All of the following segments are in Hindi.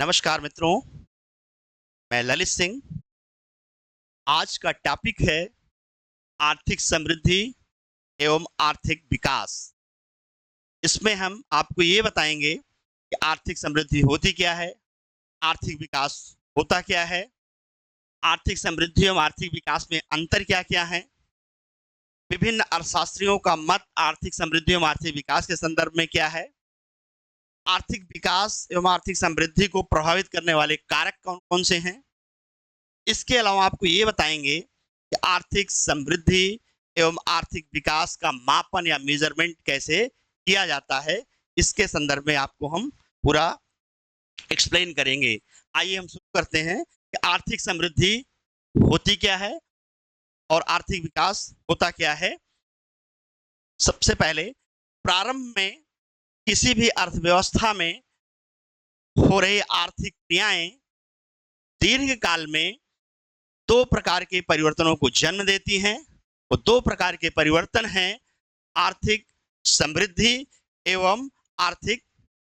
नमस्कार मित्रों, मैं ललित सिंह। आज का टॉपिक है आर्थिक समृद्धि एवं आर्थिक विकास। इसमें हम आपको ये बताएंगे कि आर्थिक समृद्धि होती क्या है, आर्थिक विकास होता क्या है, आर्थिक समृद्धि एवं आर्थिक विकास में अंतर क्या-क्या है, विभिन्न अर्थशास्त्रियों का मत आर्थिक समृद्धि एवं आर्थिक विकास के संदर्भ में क्या है, आर्थिक विकास एवं आर्थिक समृद्धि को प्रभावित करने वाले कारक कौन-कौन से हैं। इसके अलावा आपको ये बताएंगे कि आर्थिक समृद्धि एवं आर्थिक विकास का मापन या मेजरमेंट कैसे किया जाता है। इसके संदर्भ में आपको हम पूरा एक्सप्लेन करेंगे। आइए हम शुरू करते हैं कि आर्थिक समृद्धि होती क्या है और आर्थिक विकास होता क्या है। सबसे पहले प्रारंभ में किसी भी अर्थव्यवस्था में हो रही आर्थिक क्रियाएं दीर्घ काल में दो प्रकार के परिवर्तनों को जन्म देती हैं। वो दो प्रकार के परिवर्तन हैं आर्थिक समृद्धि एवं आर्थिक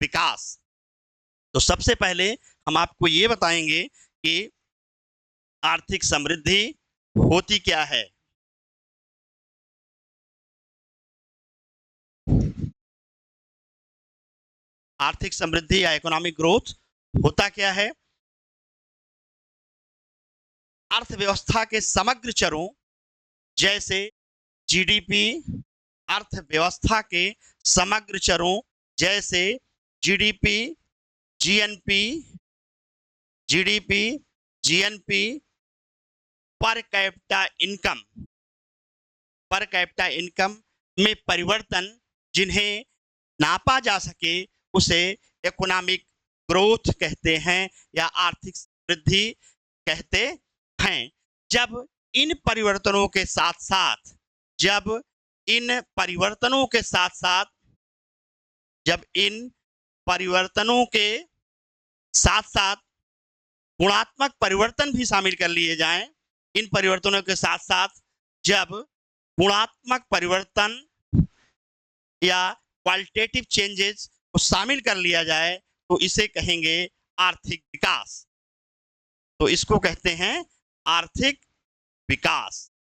विकास। तो सबसे पहले हम आपको ये बताएंगे कि आर्थिक समृद्धि होती क्या है। आर्थिक समृद्धि या इकोनॉमिक ग्रोथ होता क्या है। अर्थव्यवस्था के समग्र चरों जैसे जीडीपी, अर्थव्यवस्था के समग्र चरों जैसे GDP, GNP, GNP, per capita income में परिवर्तन जिन्हें नापा जा सके उसे इकोनॉमिक ग्रोथ कहते हैं या आर्थिक समृद्धि कहते हैं। जब इन परिवर्तनों के साथ साथ जब इन परिवर्तनों के साथ साथ जब इन परिवर्तनों के साथ साथ गुणात्मक परिवर्तन भी शामिल कर लिए जाएं, इन परिवर्तनों के साथ साथ जब गुणात्मक परिवर्तन या क्वालिटेटिव चेंजेस को शामिल कर लिया जाए तो इसे कहेंगे आर्थिक विकास। तो इसको कहते हैं आर्थिक विकास।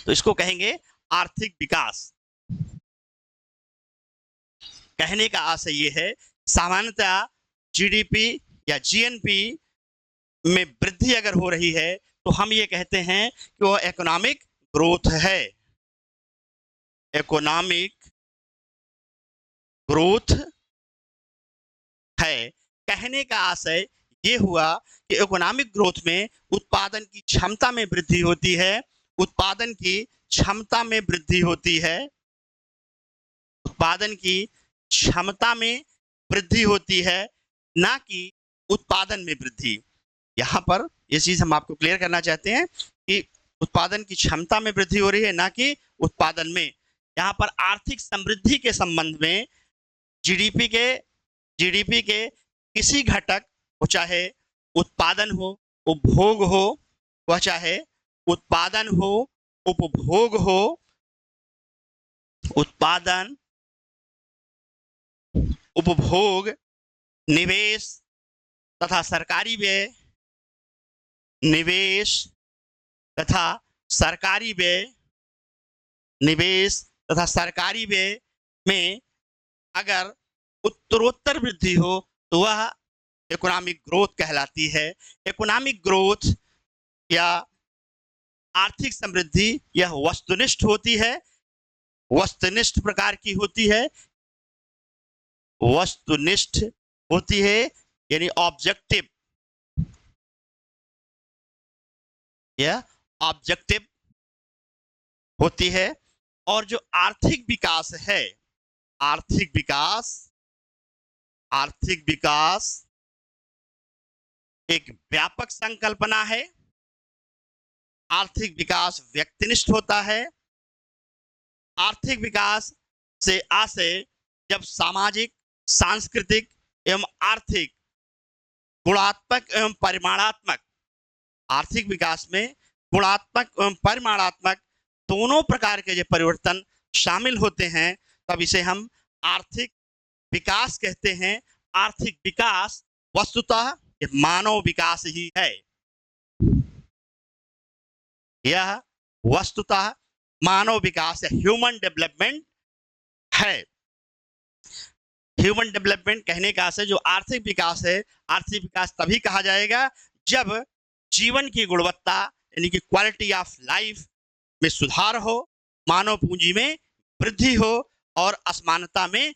तो इसको कहेंगे आर्थिक विकास। कहने का आशय ये है, सामान्यतः जीडीपी या जीएनपी में वृद्धि अगर हो रही है तो हम ये कहते हैं कि वो इकोनॉमिक ग्रोथ है। इकोनॉमिक ग्रोथ है। कहने का आशय ये हुआ कि इकोनॉमिक ग्रोथ में उत्पादन की क्षमता में वृद्धि होती है, उत्पादन की क्षमता में वृद्धि होती है, उत्पादन की क्षमता में वृद्धि होती है, ना कि उत्पादन में वृद्धि। यहाँ पर ये चीज हम आपको क्लियर करना चाहते हैं कि उत्पादन की क्षमता में वृद्धि हो रही है, ना कि उत्पादन में। यहाँ पर आर्थिक समृद्धि के संबंध में जीडीपी के किसी घटक, वो चाहे उत्पादन हो, उपभोग हो, वह चाहे उत्पादन हो, उपभोग हो, उत्पादन, उपभोग, निवेश तथा सरकारी व्यय, निवेश तथा सरकारी व्यय, निवेश तथा सरकारी व्यय में अगर उत्तरोत्तर वृद्धि हो तो वह इकोनॉमिक ग्रोथ कहलाती है। इकोनॉमिक ग्रोथ या आर्थिक समृद्धि यह वस्तुनिष्ठ होती है, वस्तुनिष्ठ प्रकार की होती है, वस्तुनिष्ठ होती है यानी ऑब्जेक्टिव, यह ऑब्जेक्टिव होती है। और जो आर्थिक विकास है, आर्थिक विकास एक व्यापक संकल्पना है। आर्थिक विकास व्यक्तिनिष्ठ होता है। आर्थिक विकास से आशय जब सामाजिक, सांस्कृतिक एवं आर्थिक, गुणात्मक एवं परिमाणात्मक, आर्थिक विकास में गुणात्मक एवं परिमाणात्मक दोनों प्रकार के जो परिवर्तन शामिल होते हैं तब इसे हम आर्थिक विकास कहते हैं। आर्थिक विकास वस्तुतः ये मानव विकास ही है। यह वस्तुतः मानव विकास है, ह्यूमन डेवलपमेंट है। ह्यूमन डेवलपमेंट कहने का से जो आर्थिक विकास है, आर्थिक विकास तभी कहा जाएगा जब जीवन की गुणवत्ता यानी कि क्वालिटी ऑफ लाइफ में सुधार हो, मानव पूंजी में वृद्धि हो और असमानता में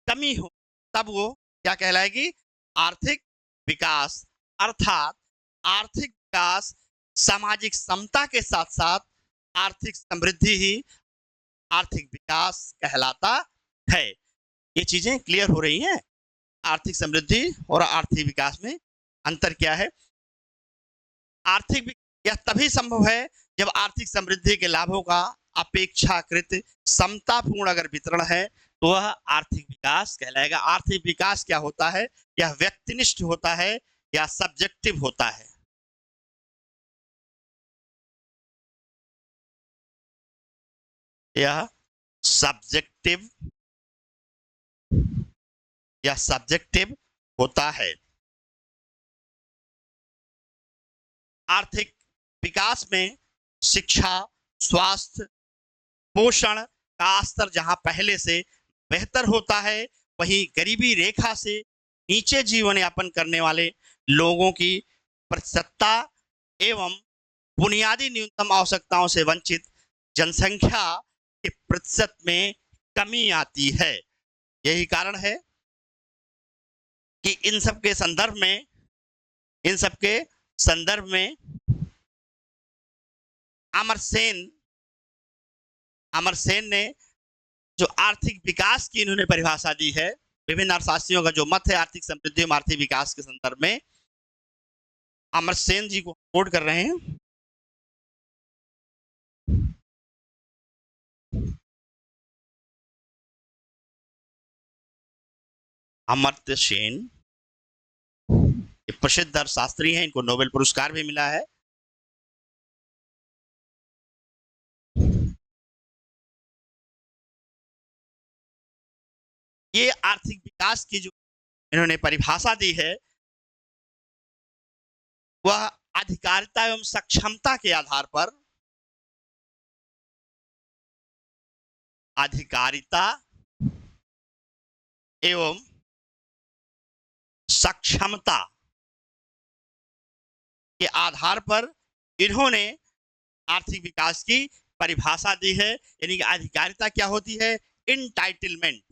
कमी हो, तब वो क्या कहलाएगी? आर्थिक विकास। अर्थात आर्थिक विकास सामाजिक समता के साथ साथ आर्थिक समृद्धि ही आर्थिक विकास कहलाता है। ये चीजें क्लियर हो रही हैं? आर्थिक समृद्धि और आर्थिक विकास में अंतर क्या है? आर्थिक यह तभी संभव है जब आर्थिक समृद्धि के लाभों का अपेक्षाकृत समतापूर्ण अगर वितरण है तो वह आर्थिक विकास कहलाएगा। आर्थिक विकास क्या होता है? यह व्यक्तिनिष्ठ होता है या सब्जेक्टिव होता है? यह सब्जेक्टिव या सब्जेक्टिव होता है। आर्थिक विकास में शिक्षा, स्वास्थ्य, पोषण का स्तर जहां पहले से बेहतर होता है, वहीं गरीबी रेखा से नीचे जीवन यापन करने वाले लोगों की प्रतिशतता एवं बुनियादी न्यूनतम आवश्यकताओं से वंचित जनसंख्या के प्रतिशत में कमी आती है। यही कारण है कि इन सब के संदर्भ में अमर सेन ने जो आर्थिक विकास की इन्होंने परिभाषा दी है, विभिन्न अर्थशास्त्रियों का जो मत है आर्थिक समृद्धि और आर्थिक विकास के संदर्भ में, अमर सेन जी को कोट कर रहे हैं। अमर्त्य सेन प्रसिद्ध अर्थशास्त्री हैं, इनको नोबेल पुरस्कार भी मिला है। ये आर्थिक विकास की जो इन्होंने परिभाषा दी है वह अधिकारिता एवं सक्षमता के आधार पर, अधिकारिता एवं सक्षमता के आधार पर इन्होंने आर्थिक विकास की परिभाषा दी है। यानी कि अधिकारिता क्या होती है? इनटाइटलमेंट,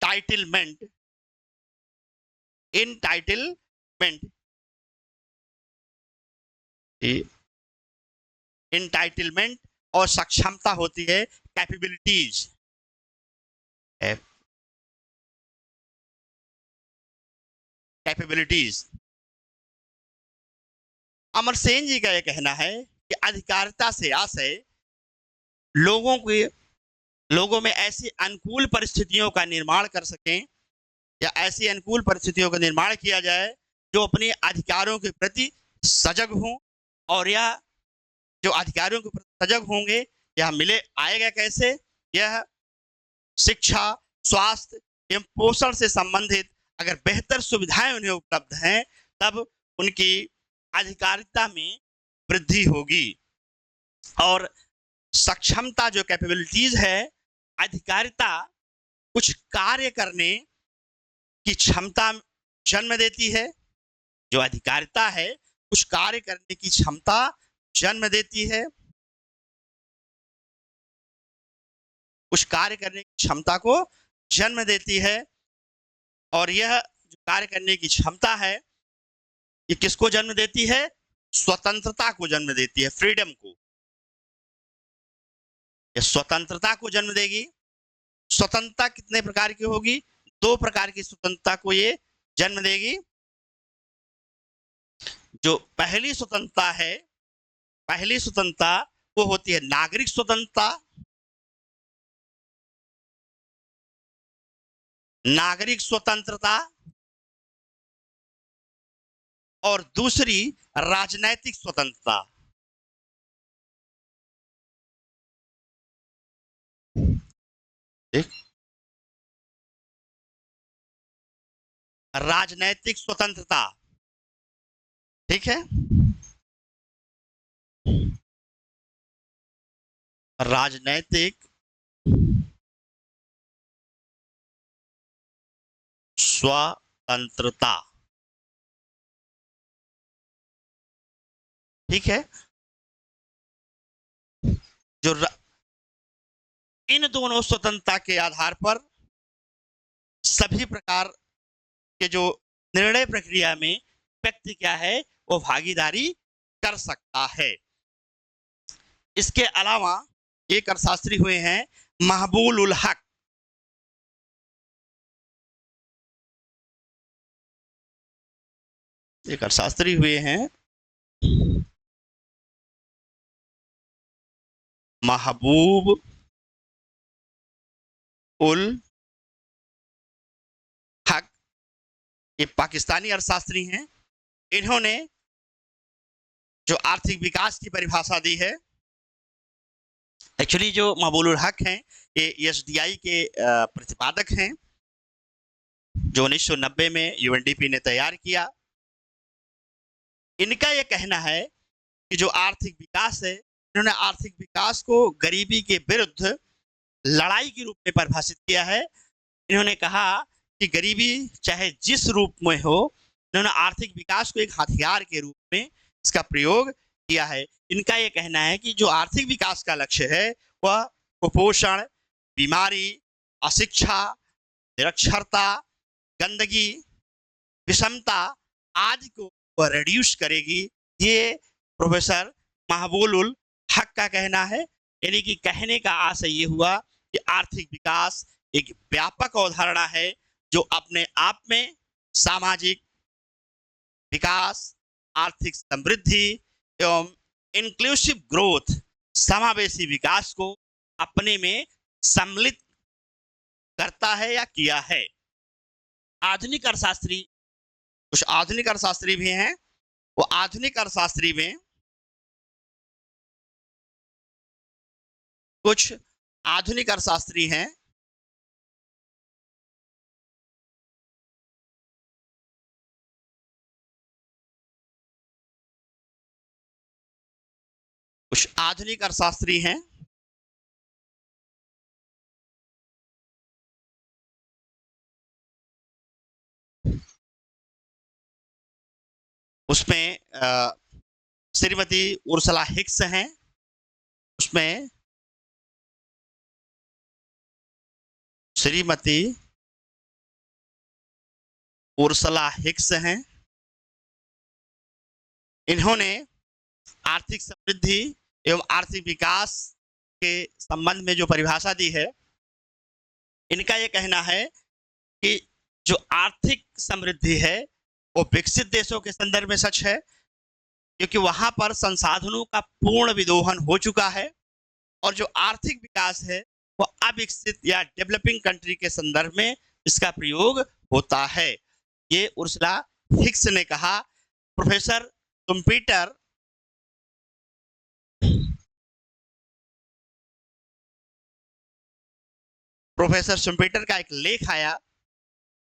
इनटाइटलमेंट, इनटाइटलमेंट, इनटाइटलमेंट और सक्षमता होती है कैपेबिलिटीज। कैपेबिलिटीज। अमर सेन जी का यह कहना है कि अधिकारिता से आशय लोगों में ऐसी अनुकूल परिस्थितियों का निर्माण कर सकें या ऐसी अनुकूल परिस्थितियों का निर्माण किया जाए जो अपने अधिकारों के प्रति सजग हों, और यह जो अधिकारियों के प्रति सजग होंगे यह आएगा कैसे? यह शिक्षा, स्वास्थ्य एवं पोषण से संबंधित अगर बेहतर सुविधाएं उन्हें उपलब्ध हैं तब उनकी अधिकारिता में वृद्धि होगी। और सक्षमता जो कैपेबिलिटीज है, अधिकारिता कुछ कार्य करने की क्षमता जन्म देती है। जो अधिकारिता है कुछ कार्य करने की क्षमता जन्म देती है, कुछ कार्य करने की क्षमता को जन्म देती है। और यह जो कार्य करने की क्षमता है ये किसको जन्म देती है? स्वतंत्रता को जन्म देती है, फ्रीडम को। ये स्वतंत्रता को जन्म देगी। स्वतंत्रता कितने प्रकार की होगी? 2 प्रकार की स्वतंत्रता को ये जन्म देगी। जो पहली स्वतंत्रता है, पहली स्वतंत्रता वो होती है नागरिक स्वतंत्रता। नागरिक स्वतंत्रता। और दूसरी राजनैतिक स्वतंत्रता। ठीक। राजनैतिक स्वतंत्रता, ठीक है। राजनैतिक स्वतंत्रता, ठीक है। जो इन दोनों स्वतंत्रता के आधार पर सभी प्रकार के जो निर्णय प्रक्रिया में व्यक्ति क्या है वो भागीदारी कर सकता है। इसके अलावा एक अर्थशास्त्री हुए हैं महबूब उल हक। एक अर्थशास्त्री हुए हैं महबूब उल हक। ये पाकिस्तानी अर्थशास्त्री हैं। इन्होंने जो आर्थिक विकास की परिभाषा दी है, एक्चुअली जो महबूब उल हक हैं ये एसडीआई के प्रतिपादक हैं, जो 1990 में यूएनडीपी ने तैयार किया। इनका यह कहना है कि जो आर्थिक विकास है, इन्होंने आर्थिक विकास को गरीबी के विरुद्ध लड़ाई के रूप में परिभाषित किया है। इन्होंने कहा कि गरीबी चाहे जिस रूप में हो, इन्होंने आर्थिक विकास को एक हथियार के रूप में इसका प्रयोग किया है। इनका यह कहना है कि जो आर्थिक विकास का लक्ष्य है वह कुपोषण, बीमारी, अशिक्षा, निरक्षरता, गंदगी, विषमता आदि को वह रिड्यूस करेगी। ये प्रोफेसर महबूब उल हक का कहना है। यानी कि कहने का आशय ये हुआ कि आर्थिक विकास एक व्यापक अवधारणा है जो अपने आप में सामाजिक विकास, आर्थिक समृद्धि एवं इंक्लूसिव ग्रोथ, समावेशी विकास को अपने में सम्मिलित करता है या किया है। आधुनिक अर्थशास्त्री, कुछ आधुनिक अर्थशास्त्री भी हैं। वो आधुनिक अर्थशास्त्री में कुछ आधुनिक अर्थशास्त्री हैं कुछ आधुनिक अर्थशास्त्री हैं उसमें श्रीमती उर्सला हिक्स हैं, उसमें श्रीमती उर्सला हिक्स हैं। इन्होंने आर्थिक समृद्धि एवं आर्थिक विकास के संबंध में जो परिभाषा दी है, इनका यह कहना है कि जो आर्थिक समृद्धि है वो विकसित देशों के संदर्भ में सच है, क्योंकि वहां पर संसाधनों का पूर्ण विदोहन हो चुका है। और जो आर्थिक विकास है वो अविकसित या डेवलपिंग कंट्री के संदर्भ में इसका प्रयोग होता है। ये उर्सला हिक्स ने कहा। प्रोफेसर शुम्पीटर प्रोफेसर शुम्पीटर का एक लेख आया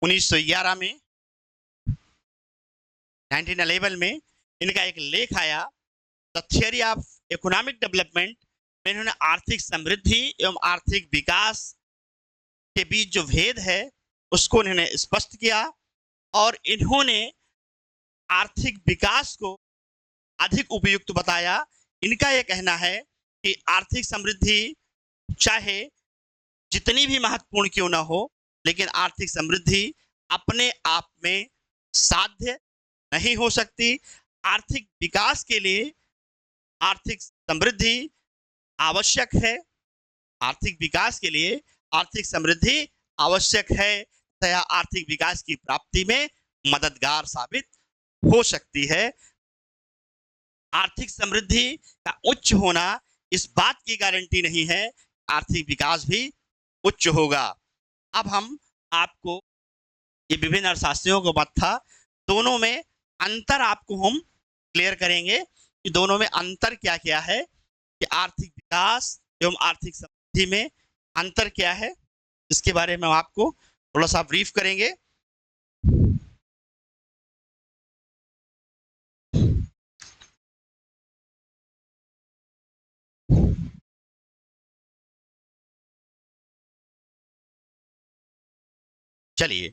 1911 में, 1911 में इनका एक लेख आया the theory of economic development में। इन्होंने आर्थिक समृद्धि एवं आर्थिक विकास के बीच जो भेद है उसको इन्होंने स्पष्ट किया। और इन्होंने आर्थिक विकास को अधिक उपयुक्त बताया। इनका यह कहना है कि आर्थिक समृद्धि चाहे जितनी भी महत्वपूर्ण क्यों ना हो, लेकिन आर्थिक समृद्धि अपने आप में साध्य नहीं हो सकती। आर्थिक विकास के लिए आर्थिक समृद्धि आवश्यक है। आर्थिक विकास के लिए आर्थिक समृद्धि आवश्यक है तथा आर्थिक विकास की प्राप्ति में मददगार साबित हो सकती है। आर्थिक समृद्धि का उच्च होना इस बात की गारंटी नहीं है आर्थिक विकास भी उच्च होगा। अब हम आपको ये विभिन्न अर्थशास्त्रियों को मत था, दोनों में अंतर आपको हम क्लियर करेंगे कि दोनों में अंतर क्या क्या है, कि आर्थिक विकास एवं आर्थिक समृद्धि में अंतर क्या है। इसके बारे में हम आपको थोड़ा सा ब्रीफ करेंगे। चलिए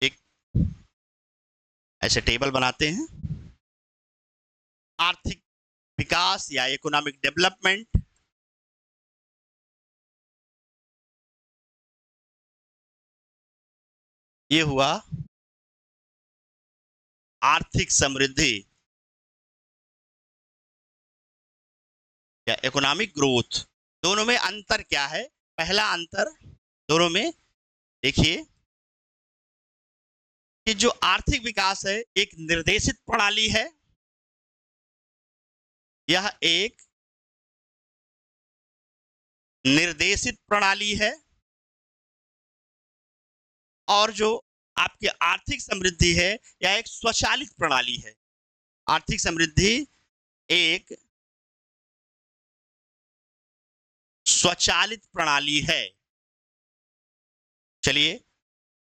एक ऐसे टेबल बनाते हैं। आर्थिक विकास या इकोनॉमिक डेवलपमेंट ये हुआ आर्थिक समृद्धि या इकोनॉमिक ग्रोथ। दोनों में अंतर क्या है? पहला अंतर दोनों में देखिए कि जो आर्थिक विकास है एक निर्देशित प्रणाली है। यह एक निर्देशित प्रणाली है और जो आपकी आर्थिक समृद्धि है यह एक स्वचालित प्रणाली है। आर्थिक समृद्धि एक स्वचालित प्रणाली है। चलिए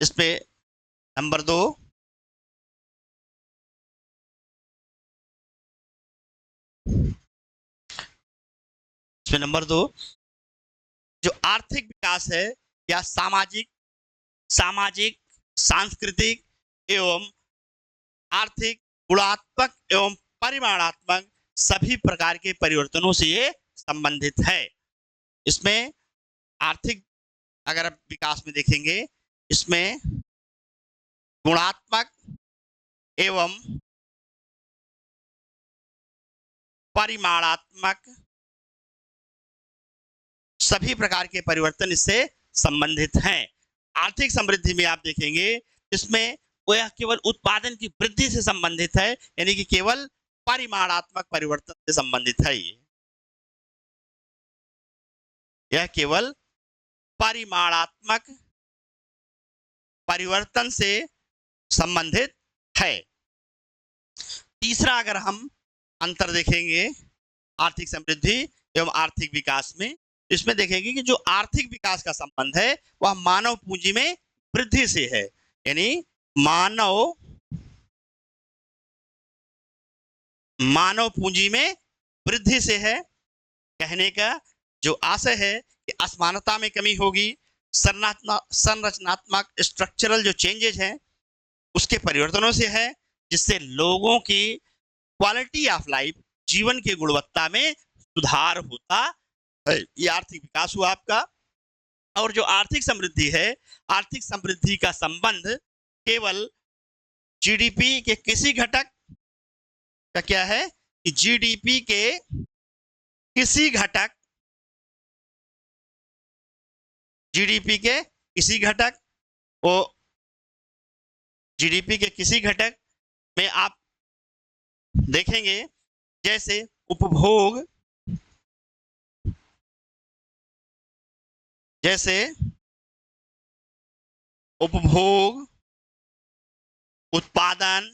इस पे नंबर 2, इसमें नंबर 2 जो आर्थिक विकास है या सामाजिक सामाजिक सांस्कृतिक एवं आर्थिक गुणात्मक एवं परिमाणात्मक सभी प्रकार के परिवर्तनों से ये संबंधित है। इसमें आर्थिक अगर आप विकास में देखेंगे इसमें गुणात्मक एवं परिमाणात्मक सभी प्रकार के परिवर्तन इससे संबंधित हैं। आर्थिक समृद्धि में आप देखेंगे इसमें वह केवल उत्पादन की वृद्धि से संबंधित है, यानी कि केवल परिमाणात्मक परिवर्तन से संबंधित है। यह केवल परिमाणात्मक परिवर्तन से संबंधित है। तीसरा अगर हम अंतर देखेंगे आर्थिक समृद्धि एवं आर्थिक विकास में, इसमें देखेंगे कि जो आर्थिक विकास का संबंध है वह मानव पूंजी में वृद्धि से है, यानी मानव पूंजी में वृद्धि से है। कहने का जो आशय है कि असमानता में कमी होगी, संरचनात्मक स्ट्रक्चरल जो चेंजेस हैं उसके परिवर्तनों से है, जिससे लोगों की क्वालिटी ऑफ लाइफ जीवन की गुणवत्ता में सुधार होता है। ये आर्थिक विकास हुआ आपका। और जो आर्थिक समृद्धि है, आर्थिक समृद्धि का संबंध केवल जीडीपी के किसी घटक का क्या है कि जीडीपी के किसी घटक जीडीपी के किसी घटक वो जीडीपी के किसी घटक में आप देखेंगे जैसे उपभोग, जैसे उपभोग, उत्पादन,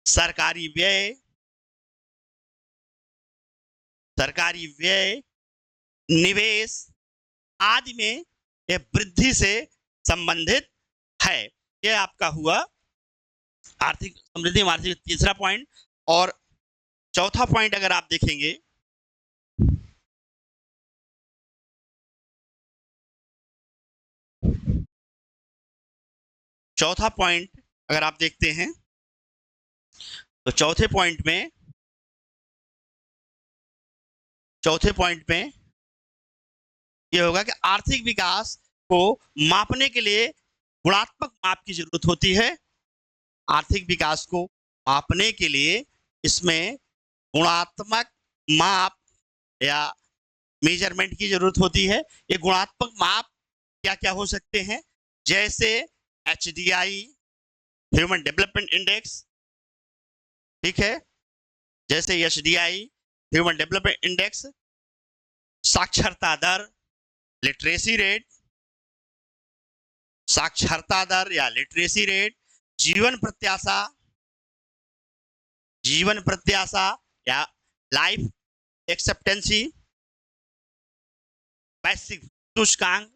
सरकारी व्यय, निवेश आदि में यह वृद्धि से संबंधित है। यह आपका हुआ आर्थिक समृद्धि, आर्थिक तीसरा पॉइंट। और चौथा पॉइंट अगर आप देखेंगे चौथा पॉइंट अगर आप देखते हैं तो चौथे पॉइंट में यह होगा कि आर्थिक विकास को मापने के लिए गुणात्मक माप की जरूरत होती है। आर्थिक विकास को मापने के लिए इसमें गुणात्मक माप या मेजरमेंट की जरूरत होती है। ये गुणात्मक माप क्या क्या हो सकते हैं? जैसे HDI, ह्यूमन डेवलपमेंट इंडेक्स, ठीक है, जैसे HDI, ह्यूमन डेवलपमेंट इंडेक्स, साक्षरता दर, लिटरेसी रेट, साक्षरता दर या लिटरेसी रेट, जीवन प्रत्याशा या लाइफ एक्सेप्टेंसी, वैश्विक सूचकांक,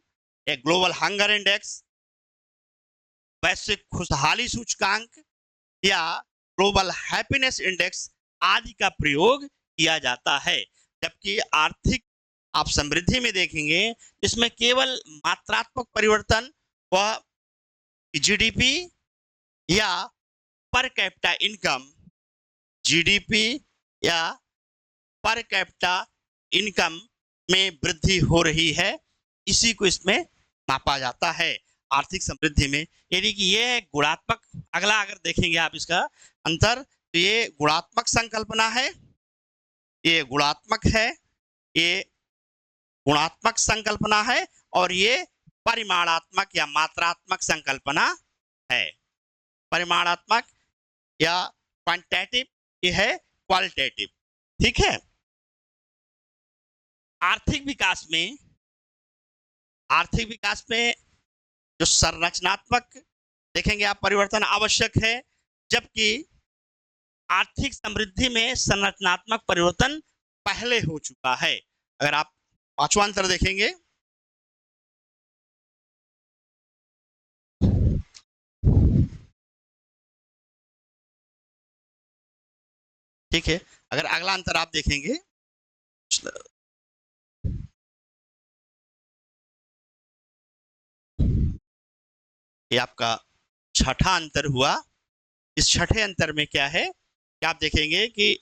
ए ग्लोबल हंगर इंडेक्स, वैश्विक खुशहाली सूचकांक या ग्लोबल हैप्पीनेस इंडेक्स आदि का प्रयोग किया जाता है। जबकि आर्थिक आप समृद्धि में देखेंगे, इसमें केवल मात्रात्मक परिवर्तन व जीडीपी या पर कैपिटा इनकम, जीडीपी या पर कैपिटा इनकम में वृद्धि हो रही है, इसी को इसमें मापा जाता है आर्थिक समृद्धि में। यानी कि ये है गुणात्मक। अगला अगर देखेंगे आप इसका अंतर, तो ये गुणात्मक संकल्पना है, ये गुणात्मक है, ये गुणात्मक संकल्पना है, और ये परिमाणात्मक या मात्रात्मक संकल्पना है। परिमाणात्मक या क्वांटिटेटिव, ये है क्वालिटेटिव। ठीक है। आर्थिक विकास में जो संरचनात्मक देखेंगे आप परिवर्तन आवश्यक है, जबकि आर्थिक समृद्धि में संरचनात्मक परिवर्तन पहले हो चुका है। अगर आप पांचवा अंतर देखेंगे, ठीक है, अगर अगला अंतर आप देखेंगे, ये आपका छठा अंतर हुआ। इस छठे अंतर में क्या है कि आप देखेंगे कि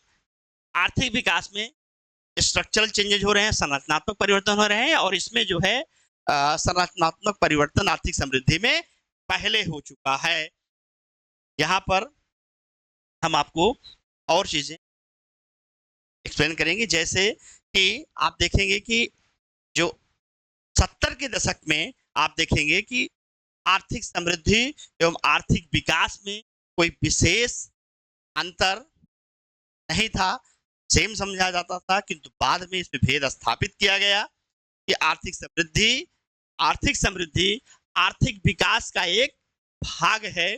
आर्थिक विकास में स्ट्रक्चरल चेंजेज हो रहे हैं, संरचनात्मक परिवर्तन हो रहे हैं, और इसमें जो है संरचनात्मक परिवर्तन आर्थिक समृद्धि में पहले हो चुका है। यहां पर हम आपको और चीजें एक्सप्लेन करेंगे, जैसे कि आप देखेंगे कि जो 70 के दशक में आप देखेंगे कि आर्थिक समृद्धि एवं आर्थिक विकास में कोई विशेष अंतर नहीं था, सेम समझा जाता था, किंतु बाद में इसमें भेद स्थापित किया गया कि आर्थिक समृद्धि आर्थिक विकास का एक भाग है,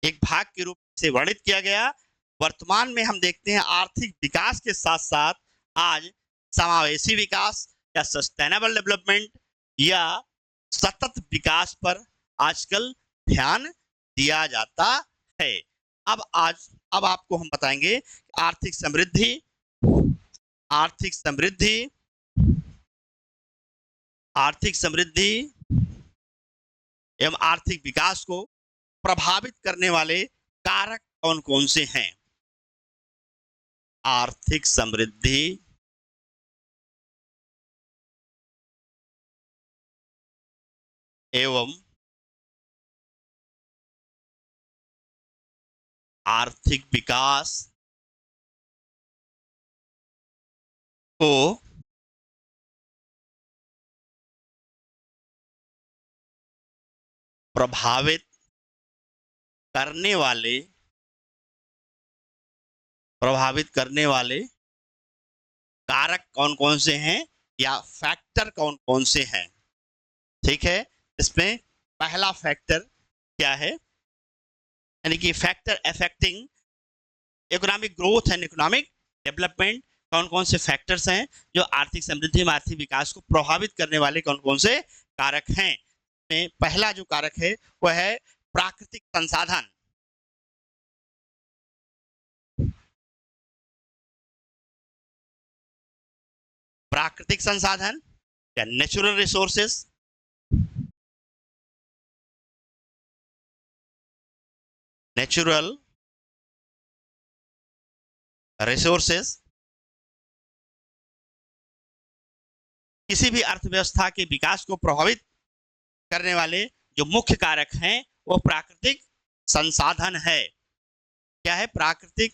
एक भाग के रूप से वर्णित किया गया। वर्तमान में हम देखते हैं आर्थिक विकास के साथ साथ आज समावेशी विकास या सस्टेनेबल डेवलपमेंट या सतत विकास पर आजकल ध्यान दिया जाता है। अब आपको हम बताएंगे आर्थिक समृद्धि एवं आर्थिक विकास को प्रभावित करने वाले कारक कौन कौन से हैं। आर्थिक समृद्धि एवं आर्थिक विकास को प्रभावित करने वाले कारक कौन कौन से हैं या फैक्टर कौन कौन से हैं। ठीक है, इसमें पहला फैक्टर क्या है, यानी कि factor affecting economic growth and economic development, कौन कौन से फैक्टर्स हैं जो आर्थिक समृद्धि में आर्थिक विकास को प्रभावित करने वाले कौन कौन से कारक हैं। में पहला जो कारक है वह है प्राकृतिक संसाधन। प्राकृतिक संसाधन या नेचुरल रिसोर्सेस, किसी भी अर्थव्यवस्था के विकास को प्रभावित करने वाले जो मुख्य कारक हैं वो प्राकृतिक संसाधन है। क्या है प्राकृतिक,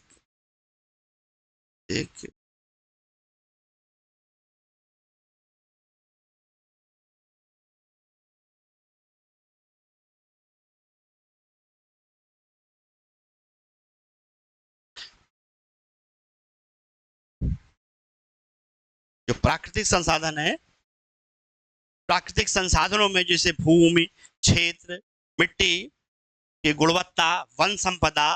जो प्राकृतिक संसाधन है, प्राकृतिक संसाधनों में जैसे भूमि, क्षेत्र, मिट्टी की गुणवत्ता, वन संपदा,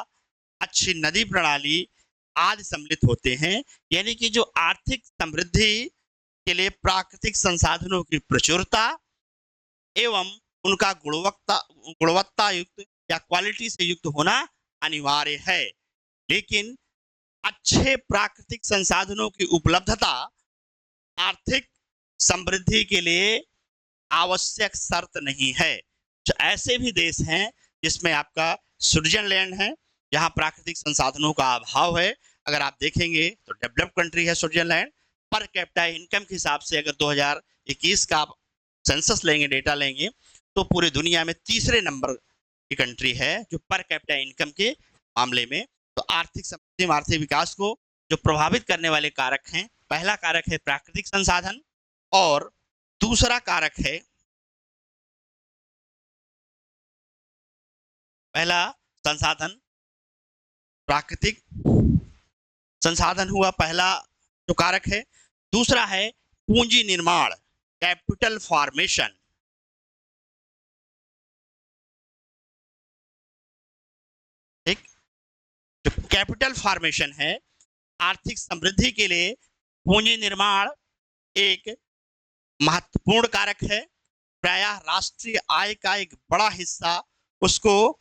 अच्छी नदी प्रणाली आदि सम्मिलित होते हैं। यानी कि जो आर्थिक समृद्धि के लिए प्राकृतिक संसाधनों की प्रचुरता एवं उनका गुणवत्ता युक्त या क्वालिटी से युक्त होना अनिवार्य है। लेकिन अच्छे प्राकृतिक संसाधनों की उपलब्धता आर्थिक समृद्धि के लिए आवश्यक शर्त नहीं है। तो ऐसे भी देश हैं जिसमें आपका स्विट्जरलैंड है, जहां प्राकृतिक संसाधनों का अभाव है। अगर आप देखेंगे तो डेवलप्ड कंट्री है स्विट्जरलैंड। पर कैपिटा इनकम के हिसाब से अगर 2021 का आप सेंसस लेंगे, डेटा लेंगे, तो पूरी दुनिया में तीसरे नंबर की कंट्री है जो पर कैपिटा इनकम के मामले में। तो आर्थिक समृद्धि, आर्थिक विकास को जो प्रभावित करने वाले कारक हैं, पहला कारक है प्राकृतिक संसाधन और दूसरा कारक है, पहला संसाधन प्राकृतिक संसाधन हुआ पहला जो कारक है। दूसरा है पूंजी निर्माण, कैपिटल फॉर्मेशन। ठीक, जो कैपिटल फॉर्मेशन है, आर्थिक समृद्धि के लिए पूंजी निर्माण एक महत्वपूर्ण कारक है। प्रायः राष्ट्रीय आय का एक बड़ा हिस्सा उसको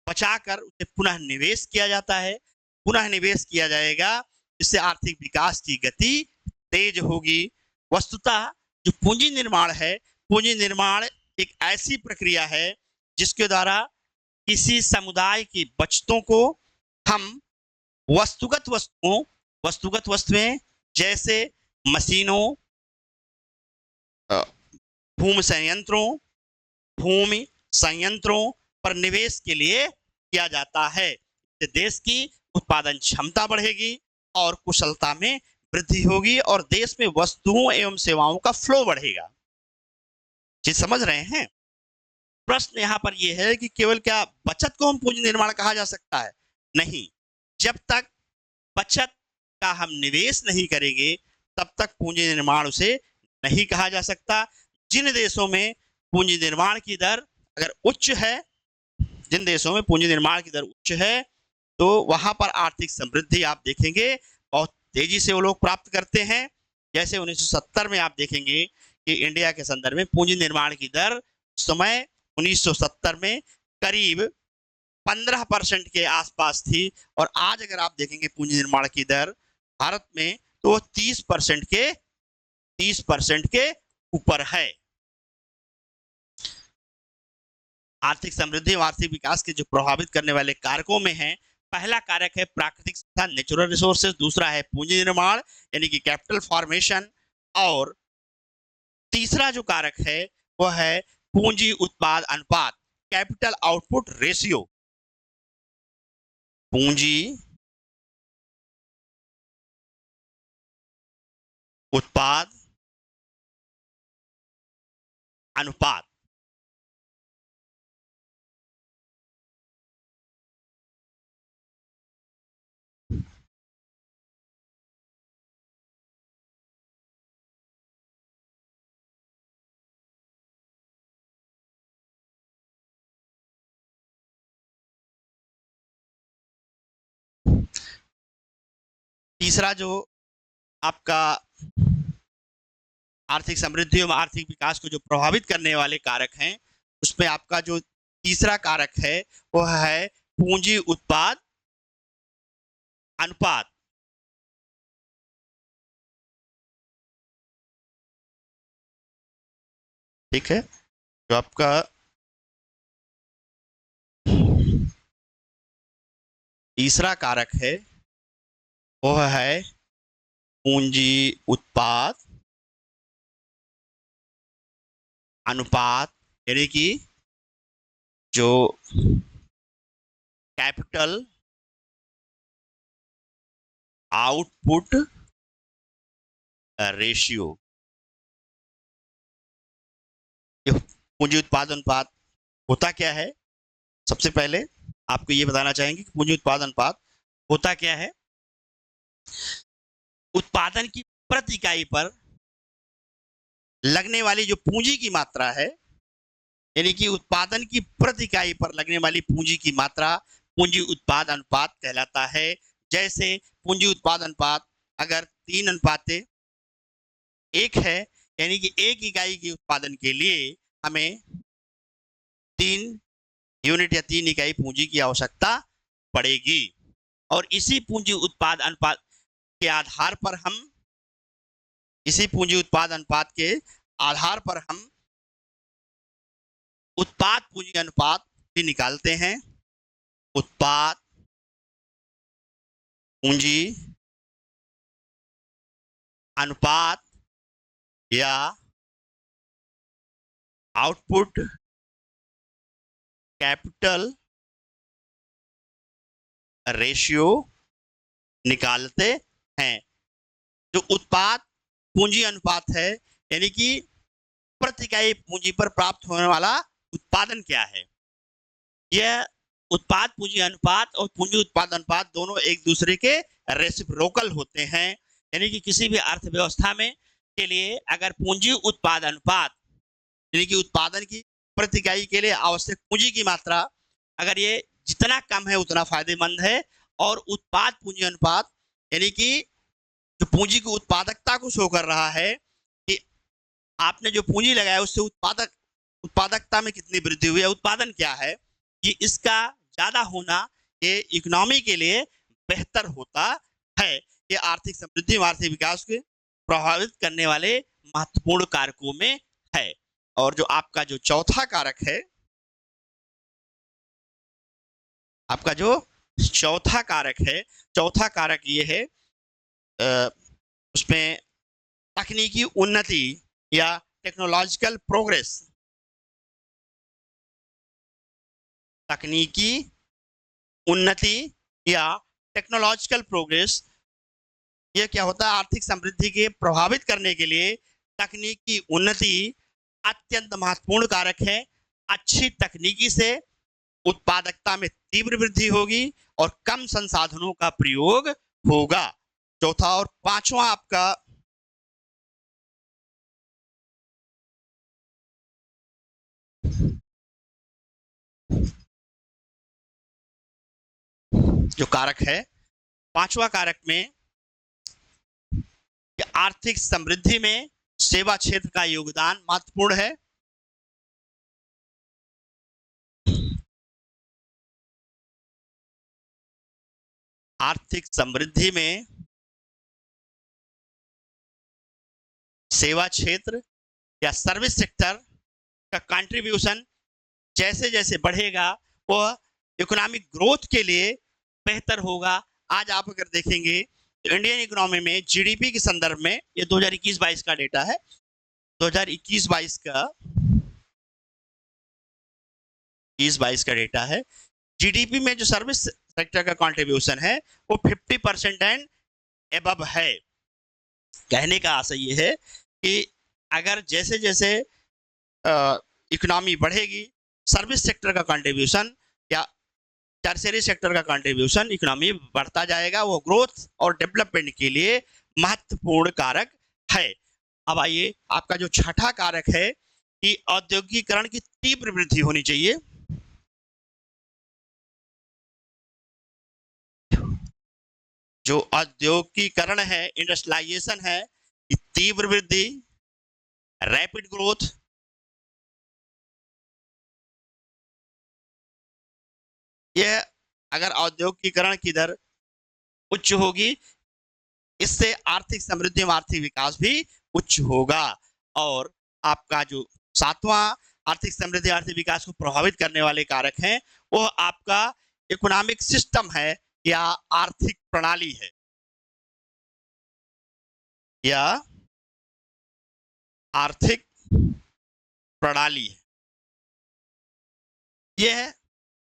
बचाकर उसे पुनः निवेश किया जाता है। पुनः निवेश किया जाएगा, इससे आर्थिक विकास की गति तेज होगी। वस्तुतः जो पूंजी निर्माण है, पूंजी निर्माण एक ऐसी प्रक्रिया है जिसके द्वारा किसी समुदाय की बचतों को हम वस्तुगत वस्तुएं जैसे मशीनों, भूमि संयंत्रों पर निवेश के लिए किया जाता है। इससे देश की उत्पादन क्षमता बढ़ेगी और कुशलता में वृद्धि होगी और देश में वस्तुओं एवं सेवाओं का फ्लो बढ़ेगा। जी समझ रहे हैं? प्रश्न यहाँ पर यह है कि केवल क्या बचत को हम पूंजी निर्माण कहा जा सकता है? नहीं, जब तक बचत का हम निवेश नहीं करेंगे तब तक पूंजी निर्माण उसे नहीं कहा जा सकता। जिन देशों में पूंजी निर्माण की दर अगर उच्च है, जिन देशों में पूंजी निर्माण की दर उच्च है, तो वहां पर आर्थिक समृद्धि आप देखेंगे बहुत तेजी से वो लोग प्राप्त करते हैं। जैसे 1970 में आप देखेंगे कि इंडिया के संदर्भ में पूंजी निर्माण की दर उस समय 1970 में करीब 15% के आसपास थी, और आज अगर आप देखेंगे पूंजी निर्माण की दर भारत में तो 30% के ऊपर है। आर्थिक समृद्धि और आर्थिक विकास के जो प्रभावित करने वाले कारकों में है, पहला कारक है प्राकृतिक संसाधन, नेचुरल रिसोर्सेज। दूसरा है पूंजी निर्माण यानी कि कैपिटल फॉर्मेशन, और तीसरा जो कारक है वह है पूंजी उत्पाद अनुपात, कैपिटल आउटपुट रेशियो। पूंजी उत्पाद अनुपात। तीसरा जो आपका आर्थिक समृद्धि और आर्थिक विकास को जो प्रभावित करने वाले कारक हैं, उसमें आपका जो तीसरा कारक है वह है पूंजी उत्पाद अनुपात। ठीक है, जो आपका तीसरा कारक है वह है पूंजी उत्पाद अनुपात, यानी कि जो कैपिटल आउटपुट रेशियो। पूंजी उत्पाद अनुपात होता क्या है? सबसे पहले आपको ये बताना चाहेंगे कि पूंजी उत्पाद अनुपात होता क्या है। उत्पादन की प्रति इकाई पर लगने वाली जो पूंजी की मात्रा है, यानी कि उत्पादन की प्रति इकाई पर लगने वाली पूंजी की मात्रा पूंजी उत्पाद अनुपात कहलाता है। जैसे पूंजी उत्पाद अनुपात अगर 3:1 है, यानी कि 1 इकाई के उत्पादन के लिए हमें 3 यूनिट या 3 इकाई पूंजी की आवश्यकता पड़ेगी और इसी पूंजी उत्पाद अनुपात के आधार पर हम उत्पाद पूंजी अनुपात भी निकालते हैं। उत्पाद पूंजी अनुपात या आउटपुट कैपिटल रेशियो निकालते हैं। जो उत्पाद पूंजी अनुपात है, यानी कि प्रति इकाई पूंजी पर प्राप्त होने वाला उत्पादन क्या है, यह उत्पाद पूंजी अनुपात और पूंजी उत्पादन अनुपात दोनों एक दूसरे के रेसिप्रोकल होते हैं। यानी कि किसी भी अर्थव्यवस्था में के लिए अगर पूंजी उत्पाद अनुपात यानी कि उत्पादन की प्रति इकाई के लिए आवश्यक पूंजी की मात्रा अगर ये जितना कम है उतना फायदेमंद है, और उत्पाद पूंजी अनुपात यानी कि जो पूंजी की उत्पादकता को शो कर रहा है कि आपने जो पूंजी लगाया उससे उत्पादकता में कितनी वृद्धि हुई है, उत्पादन क्या है, ये इसका ज्यादा होना ये इकोनॉमी के लिए बेहतर होता है। ये आर्थिक समृद्धि और आर्थिक विकास को प्रभावित करने वाले महत्वपूर्ण कारकों में है। और जो आपका जो चौथा कारक है, आपका जो चौथा कारक ये है, उसमें तकनीकी उन्नति या टेक्नोलॉजिकल प्रोग्रेस। तकनीकी उन्नति या टेक्नोलॉजिकल प्रोग्रेस, यह क्या होता है, आर्थिक समृद्धि के प्रभावित करने के लिए तकनीकी उन्नति अत्यंत महत्वपूर्ण कारक है। अच्छी तकनीकी से उत्पादकता में तीव्र वृद्धि होगी और कम संसाधनों का प्रयोग होगा। चौथा और पांचवा आपका जो कारक है, पांचवा कारक में कि आर्थिक समृद्धि में सेवा क्षेत्र का योगदान महत्वपूर्ण है। आर्थिक समृद्धि में सेवा क्षेत्र या सर्विस सेक्टर का कंट्रीब्यूशन जैसे जैसे बढ़ेगा वह इकोनॉमिक ग्रोथ के लिए बेहतर होगा। आज आप अगर देखेंगे तो इंडियन इकोनॉमी में जीडीपी के संदर्भ में, ये 2021-22 का डेटा है, 2021-22 का डेटा है। जीडीपी में जो सर्विस सेक्टर का कंट्रीब्यूशन है वो 50% एंड एबव है। कहने का आशय ये है कि अगर जैसे जैसे इकोनॉमी बढ़ेगी, सर्विस सेक्टर का कंट्रीब्यूशन या टर्शियरी सेक्टर का कंट्रीब्यूशन इकोनॉमी बढ़ता जाएगा, वो ग्रोथ और डेवलपमेंट के लिए महत्वपूर्ण कारक है। अब आइए, आपका जो छठा कारक है कि औद्योगिकीकरण की तीव्र वृद्धि होनी चाहिए। जो औद्योगिकीकरण है, इंडस्ट्रियलाइजेशन है, कि तीव्र वृद्धि, रैपिड ग्रोथ, यह अगर औद्योगिकीकरण की दर उच्च होगी, इससे आर्थिक समृद्धि और आर्थिक विकास भी उच्च होगा। और आपका जो सातवां आर्थिक समृद्धि आर्थिक विकास को प्रभावित करने वाले कारक हैं, वो आपका इकोनॉमिक सिस्टम है या आर्थिक प्रणाली है, या आर्थिक प्रणाली है। यह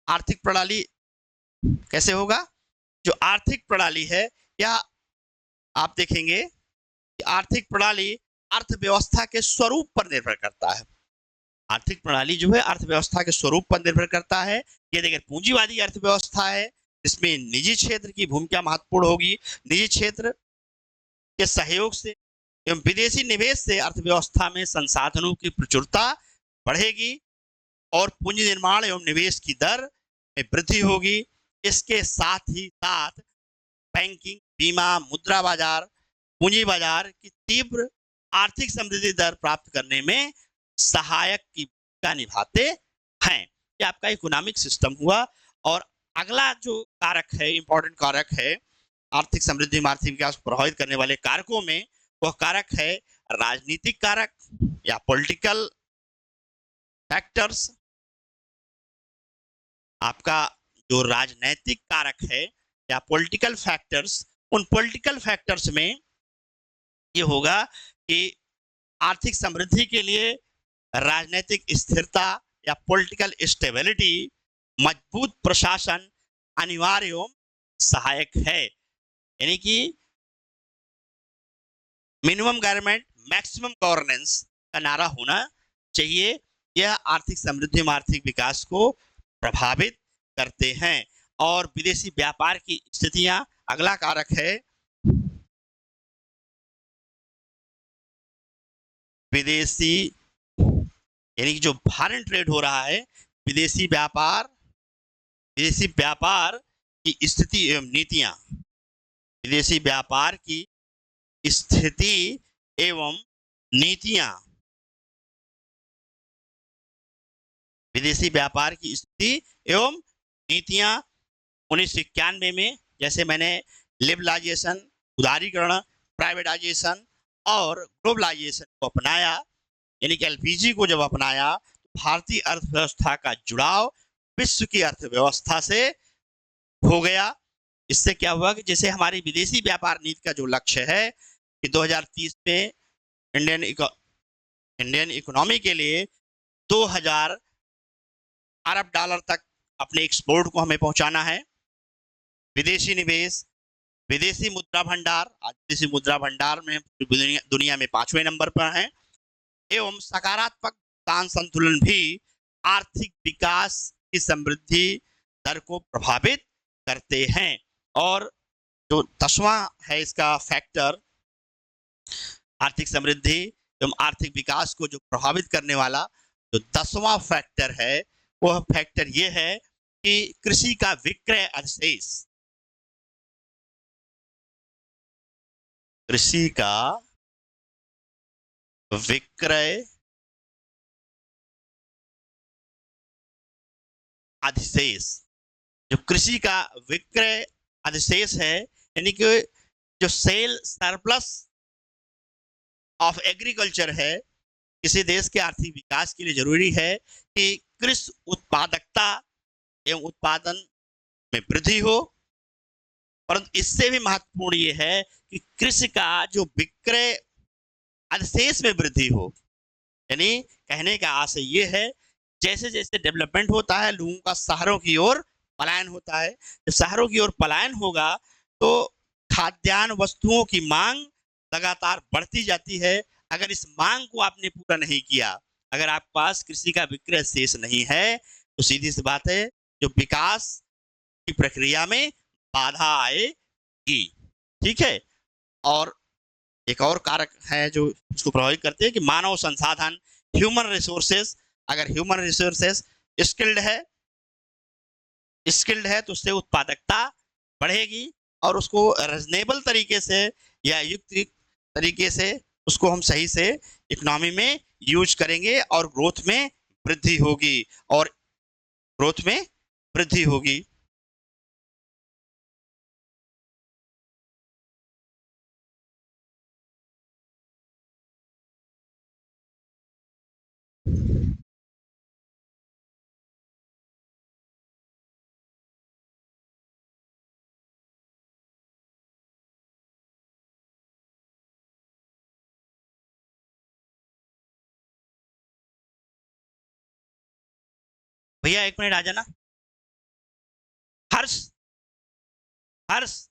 आर्थिक प्रणाली कैसे होगा? जो आर्थिक प्रणाली है, या आप देखेंगे कि आर्थिक प्रणाली अर्थव्यवस्था के स्वरूप पर निर्भर करता है। आर्थिक प्रणाली जो है अर्थव्यवस्था के स्वरूप पर निर्भर करता है। ये देखिए, पूंजीवादी अर्थव्यवस्था है, इसमें निजी क्षेत्र की भूमिका महत्वपूर्ण होगी। निजी क्षेत्र के सहयोग से एवं विदेशी निवेश से अर्थव्यवस्था में संसाधनों की प्रचुरता बढ़ेगी और पूंजी निर्माण एवं निवेश की दर में वृद्धि होगी। इसके साथ ही साथ बैंकिंग, बीमा, मुद्रा बाजार, पूंजी बाजार की तीव्र आर्थिक समृद्धि दर प्राप्त करने में सहायक की भूमिका निभाते हैं। ये आपका इकोनॉमिक सिस्टम हुआ। और अगला जो कारक है, इंपॉर्टेंट कारक है आर्थिक समृद्धि में आर्थिक विकास को प्रभावित करने वाले कारकों में, वह कारक है राजनीतिक कारक या पॉलिटिकल फैक्टर्स। आपका जो राजनैतिक कारक है या पॉलिटिकल फैक्टर्स, उन पॉलिटिकल फैक्टर्स में ये होगा कि आर्थिक समृद्धि के लिए राजनीतिक स्थिरता या पॉलिटिकल स्टेबिलिटी, मजबूत प्रशासन अनिवार्य एवं सहायक है। यानी कि मिनिमम गवर्नमेंट मैक्सिमम गवर्नेंस का नारा होना चाहिए। यह आर्थिक समृद्धि में आर्थिक विकास को प्रभावित करते हैं। और विदेशी व्यापार की स्थितियां अगला कारक है। विदेशी यानी कि जो फॉरेन ट्रेड हो रहा है, विदेशी व्यापार की स्थिति एवं नीतियां, विदेशी व्यापार की स्थिति एवं नीतियां, विदेशी व्यापार की स्थिति एवं नीतियां 1991 में, जैसे मैंने लिबरलाइजेशन, उदारीकरण, प्राइवेटाइजेशन और ग्लोबलाइजेशन को अपनाया, यानी कि एलपीजी को जब अपनाया, भारतीय अर्थव्यवस्था का जुड़ाव विश्व की अर्थव्यवस्था से हो गया। इससे क्या हुआ कि जैसे हमारी विदेशी व्यापार नीति का जो लक्ष्य है कि 2030 में इंडियन इकोनॉमी के लिए 2000 अरब डॉलर तक अपने एक्सपोर्ट को हमें पहुंचाना है। विदेशी निवेश, विदेशी मुद्रा भंडार, आज विदेशी मुद्रा भंडार में दुनिया में 5वें नंबर पर है। एवं सकारात्मक भुगतान संतुलन भी आर्थिक विकास की समृद्धि दर को प्रभावित करते हैं। और जो 10वां है इसका फैक्टर, आर्थिक समृद्धि एवं आर्थिक विकास को जो प्रभावित करने वाला जो 10वां फैक्टर है, वह फैक्टर यह है कि कृषि का विक्रय अधिशेष, कृषि का विक्रय अधिशेष, जो कृषि का विक्रय अधिशेष है, यानी कि जो सेल सरप्लस ऑफ एग्रीकल्चर है, किसी देश के आर्थिक विकास के लिए जरूरी है कि कृषि उत्पादकता एवं उत्पादन में वृद्धि हो। परंतु इससे भी महत्वपूर्ण यह है कि कृषि का जो विक्रय अधिशेष में वृद्धि हो। यानी कहने का आशय ये है, जैसे जैसे डेवलपमेंट होता है, लोगों का शहरों की ओर पलायन होता है। जब शहरों की ओर पलायन होगा तो खाद्यान्न वस्तुओं की मांग लगातार बढ़ती जाती है। अगर इस मांग को आपने पूरा नहीं किया, अगर आपके पास कृषि का विक्रय शेष नहीं है, तो सीधी सी बात है, जो विकास की प्रक्रिया में बाधा आएगी। ठीक है। और एक और कारक है जो इसको प्रभावित करते हैं कि मानव संसाधन, ह्यूमन रिसोर्सेस। अगर ह्यूमन रिसोर्सेस स्किल्ड है तो उससे उत्पादकता बढ़ेगी और उसको रीजनेबल तरीके से या युक्त तरीके से उसको हम सही से इकोनॉमी में यूज करेंगे और ग्रोथ में वृद्धि होगी। और ग्रोथ में वृद्धि होगी। भैया 1 मिनट आ जाना। हर्ष, हर्ष।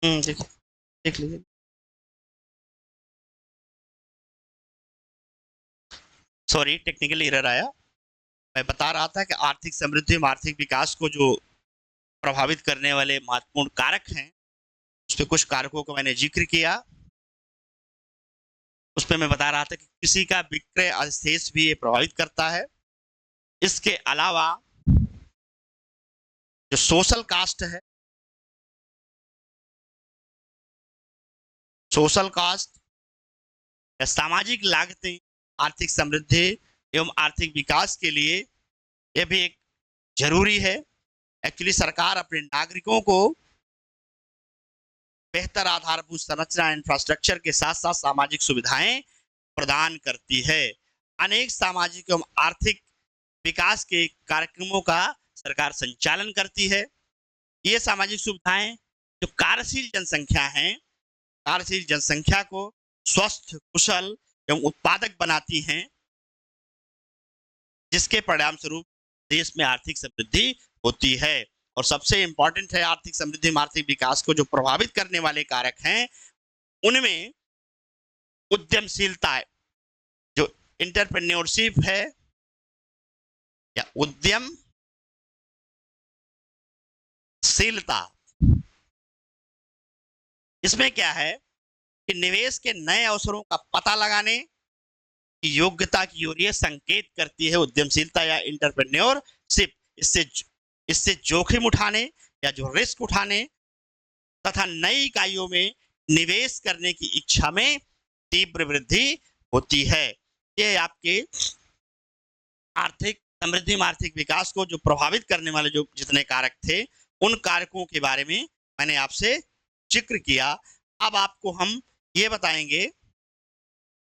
देख देख लीजिए। सॉरी, टेक्निकल एरर आया। मैं बता रहा था कि आर्थिक समृद्धि एवं आर्थिक विकास को जो प्रभावित करने वाले महत्वपूर्ण कारक हैं, उस पे कुछ कारकों को मैंने जिक्र किया। उस पे मैं बता रहा था कि किसी का विक्रय अधिशेष भी ये प्रभावित करता है। इसके अलावा जो सोशल कास्ट है, सोशल कास्ट या सामाजिक लागतें आर्थिक समृद्धि एवं आर्थिक विकास के लिए यह भी एक जरूरी है। एक्चुअली सरकार अपने नागरिकों को बेहतर आधारभूत संरचना इंफ्रास्ट्रक्चर के साथ साथ सामाजिक सुविधाएं प्रदान करती है। अनेक सामाजिक एवं आर्थिक विकास के कार्यक्रमों का सरकार संचालन करती है। ये सामाजिक सुविधाएं जो कार्यशील जनसंख्या है, कार्यशील जनसंख्या को स्वस्थ, कुशल एवं उत्पादक बनाती हैं, जिसके परिणाम स्वरूप देश में आर्थिक समृद्धि होती है। और सबसे इंपॉर्टेंट है आर्थिक समृद्धि में आर्थिक विकास को जो प्रभावित करने वाले कारक हैं, उनमें उद्यमशीलता, जो इंटरप्रेन्योरशिप है या उद्यमशीलता, इसमें क्या है कि निवेश के नए अवसरों का पता लगाने की योग्यता की ओर ये संकेत करती है उद्यमशीलता या इंटरप्रेन्योरशिप। इससे इससे जोखिम उठाने या जो रिस्क उठाने तथा नई इकाइयों में निवेश करने की इच्छा में तीव्र वृद्धि होती है। ये आपके आर्थिक समृद्धि में आर्थिक विकास को जो प्रभावित करने वाले जो जितने कारक थे, उन कारकों के बारे में मैंने आपसे जिक्र किया। अब आपको हम ये बताएंगे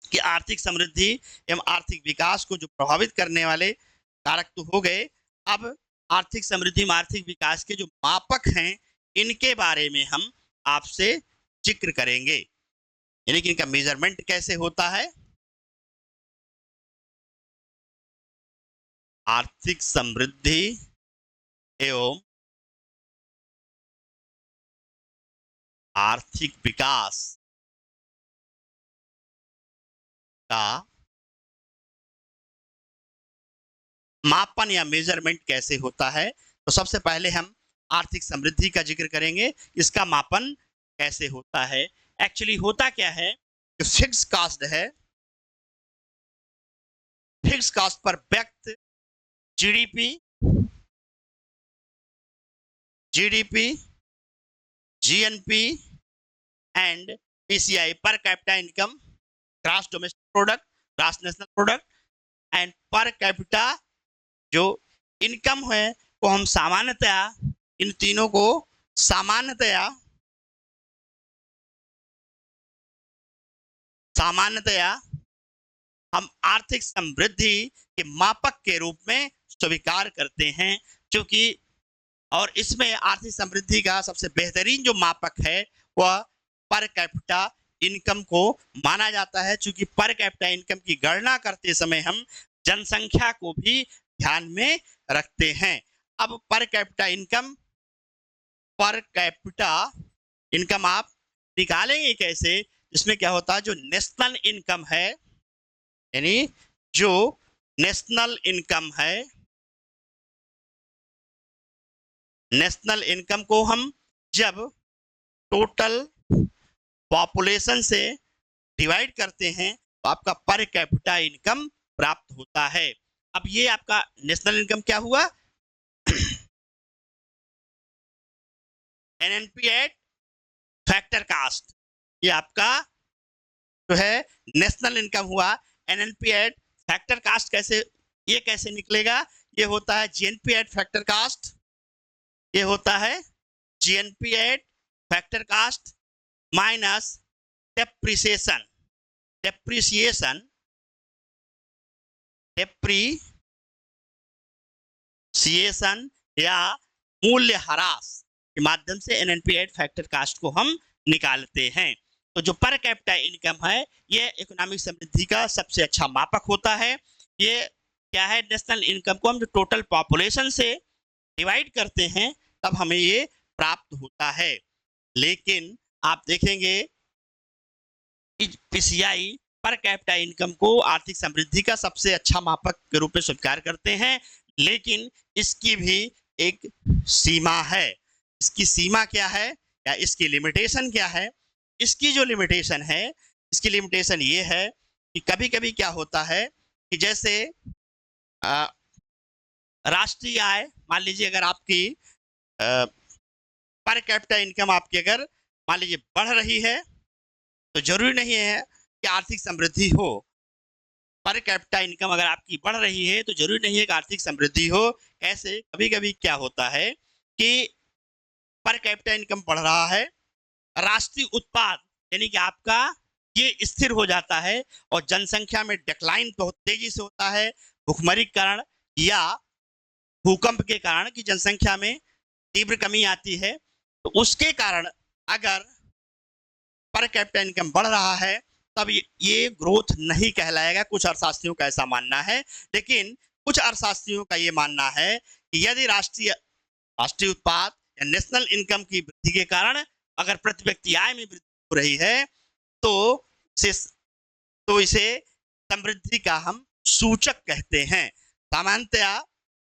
कि आर्थिक समृद्धि एवं आर्थिक विकास को जो प्रभावित करने वाले कारक तो हो गए। अब आर्थिक समृद्धि में आर्थिक विकास के जो मापक हैं, इनके बारे में हम आपसे जिक्र करेंगे, यानी कि इनका मेजरमेंट कैसे होता है। आर्थिक समृद्धि एवं आर्थिक विकास का मापन या मेजरमेंट कैसे होता है। तो सबसे पहले हम आर्थिक समृद्धि का जिक्र करेंगे, इसका मापन कैसे होता है। एक्चुअली होता क्या है, जो फिक्स कास्ट है, फिक्स कास्ट पर व्यक्त GDP, GNP and PCI, per capita income, gross domestic product, gross national product and per capita जो इनकम है, वो हम सामान्यतया इन तीनों को सामान्यतया हम आर्थिक समृद्धि के मापक के रूप में स्वीकार करते हैं। क्योंकि और इसमें आर्थिक समृद्धि का सबसे बेहतरीन जो मापक है वह पर कैपिटा इनकम को माना जाता है। क्योंकि पर कैपिटा इनकम की गणना करते समय हम जनसंख्या को भी ध्यान में रखते हैं। अब पर कैपिटा इनकम आप निकालेंगे कैसे। इसमें क्या होता है, जो नेशनल इनकम है, यानी जो नेशनल इनकम है, नेशनल इनकम को हम जब टोटल पॉपुलेशन से डिवाइड करते हैं तो आपका पर कैपिटा इनकम प्राप्त होता है। अब ये आपका नेशनल इनकम क्या हुआ, एनएनपी एट फैक्टर कास्ट, ये आपका जो है नेशनल इनकम हुआ। एनएनपी एट फैक्टर कास्ट ये कैसे निकलेगा, ये होता है जीएनपी एट फैक्टर कास्ट, ये होता है GNP at factor cost minus depreciation या मूल्य ह्रास के माध्यम से एनएनपी एट फैक्टर कास्ट को हम निकालते हैं। तो जो पर कैपिटा इनकम है, ये इकोनॉमिक समृद्धि का सबसे अच्छा मापक होता है। ये क्या है, नेशनल इनकम को हम जो टोटल पॉपुलेशन से डिवाइड करते हैं तब हमें ये प्राप्त होता है। लेकिन आप देखेंगे पीसीआई पर कैपिटा इनकम को आर्थिक समृद्धि का सबसे अच्छा मापक के रूप में स्वीकार करते हैं, लेकिन इसकी भी एक सीमा है। इसकी सीमा क्या है या इसकी लिमिटेशन क्या है? इसकी जो लिमिटेशन है, इसकी लिमिटेशन ये है कि कभी कभी क्या होता है कि जैसे राष्ट्रीय आय, मान लीजिए अगर आपकी पर कैपिटा इनकम आपकी अगर मान लीजिए बढ़ रही है, तो जरूरी नहीं है कि आर्थिक समृद्धि हो। पर कैपिटा इनकम अगर आपकी बढ़ रही है तो जरूरी नहीं है कि आर्थिक समृद्धि हो। ऐसे कभी कभी क्या होता है कि पर कैपिटा इनकम बढ़ रहा है, राष्ट्रीय उत्पाद यानी कि आपका ये स्थिर हो जाता है और जनसंख्या में डिक्लाइन बहुत तेजी से होता है, भूखमरी के कारण या भूकंप के कारण कि जनसंख्या में तीव्र कमी आती है, तो उसके कारण अगर पर कैपिटा इनकम बढ़ रहा है तब ये ग्रोथ नहीं कहलाएगा। कुछ अर्थशास्त्रियों का ऐसा मानना है, लेकिन कुछ अर्थशास्त्रियों का ये मानना है कि यदि राष्ट्रीय उत्पाद या नेशनल इनकम की वृद्धि के कारण अगर प्रति व्यक्ति आय में वृद्धि हो रही है तो इसे समृद्धि का हम सूचक कहते हैं। सामान्यतया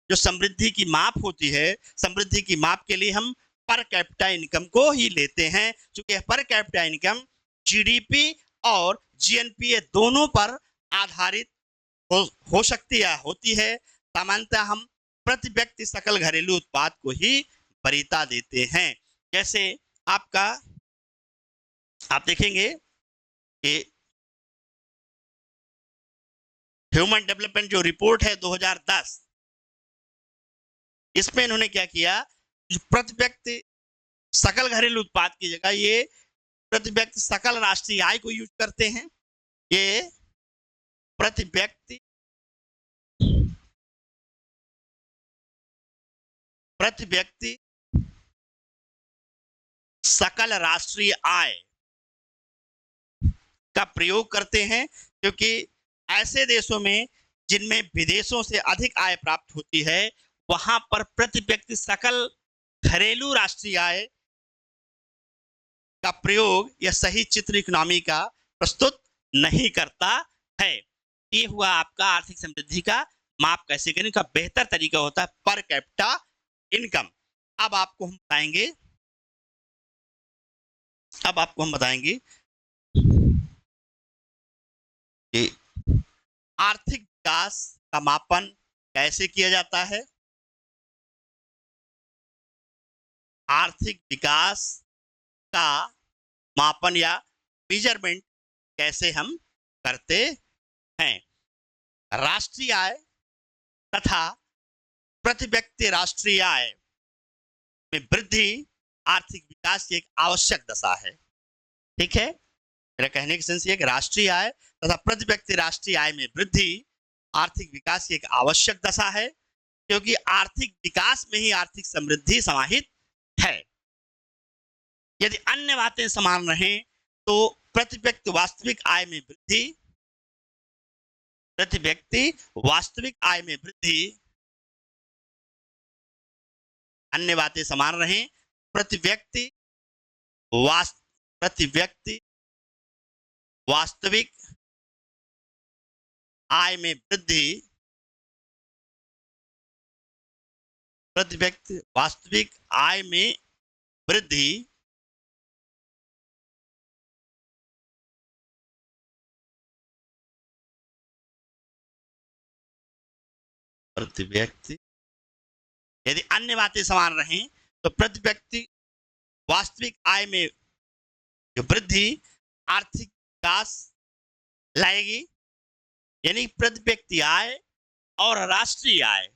जो समृद्धि की माप होती है, समृद्धि की माप के लिए हम पर कैपिटा इनकम को ही लेते हैं, क्योंकि पर कैपिटा इनकम जीडीपी और जीएनपी दोनों पर आधारित हो सकती है, होती है। सामान्यतः हम प्रति व्यक्ति सकल घरेलू उत्पाद को ही वरीयता देते हैं। जैसे आपका आप देखेंगे कि ह्यूमन डेवलपमेंट जो रिपोर्ट है 2010, इसमें इन्होंने क्या किया, प्रति व्यक्ति सकल घरेलू उत्पाद की जगह ये प्रति व्यक्ति सकल राष्ट्रीय आय को यूज करते हैं। ये प्रति व्यक्ति सकल राष्ट्रीय आय का प्रयोग करते हैं, क्योंकि ऐसे देशों में जिनमें विदेशों से अधिक आय प्राप्त होती है वहां पर प्रति व्यक्ति सकल घरेलू राष्ट्रीय आय का प्रयोग या सही चित्र इकोनॉमी का प्रस्तुत नहीं करता है। ये हुआ आपका आर्थिक समृद्धि का माप कैसे करने का बेहतर तरीका होता है पर कैपिटा इनकम। अब आपको हम बताएंगे कि आर्थिक विकास का मापन कैसे किया जाता है। आर्थिक विकास का मापन या मेजरमेंट कैसे हम करते हैं। राष्ट्रीय आय तथा प्रति व्यक्ति राष्ट्रीय आय में वृद्धि आर्थिक विकास की एक आवश्यक दशा है। ठीक है, मेरा कहने की सेंस ये कि राष्ट्रीय आय तथा प्रति व्यक्ति राष्ट्रीय आय में वृद्धि आर्थिक विकास की एक आवश्यक दशा है, क्योंकि आर्थिक विकास में ही आर्थिक समृद्धि समाहित है। यदि अन्य बातें समान रहें तो प्रति व्यक्ति वास्तविक आय में वृद्धि अन्य बातें समान रहें, प्रति व्यक्ति वास्तविक आय में वृद्धि प्रति व्यक्ति वास्तविक आय में वृद्धि प्रति व्यक्ति यदि अन्य बातें समान रहें तो प्रति व्यक्ति वास्तविक आय में जो वृद्धि आर्थिक विकास लाएगी, यानी प्रति व्यक्ति आय और राष्ट्रीय आय,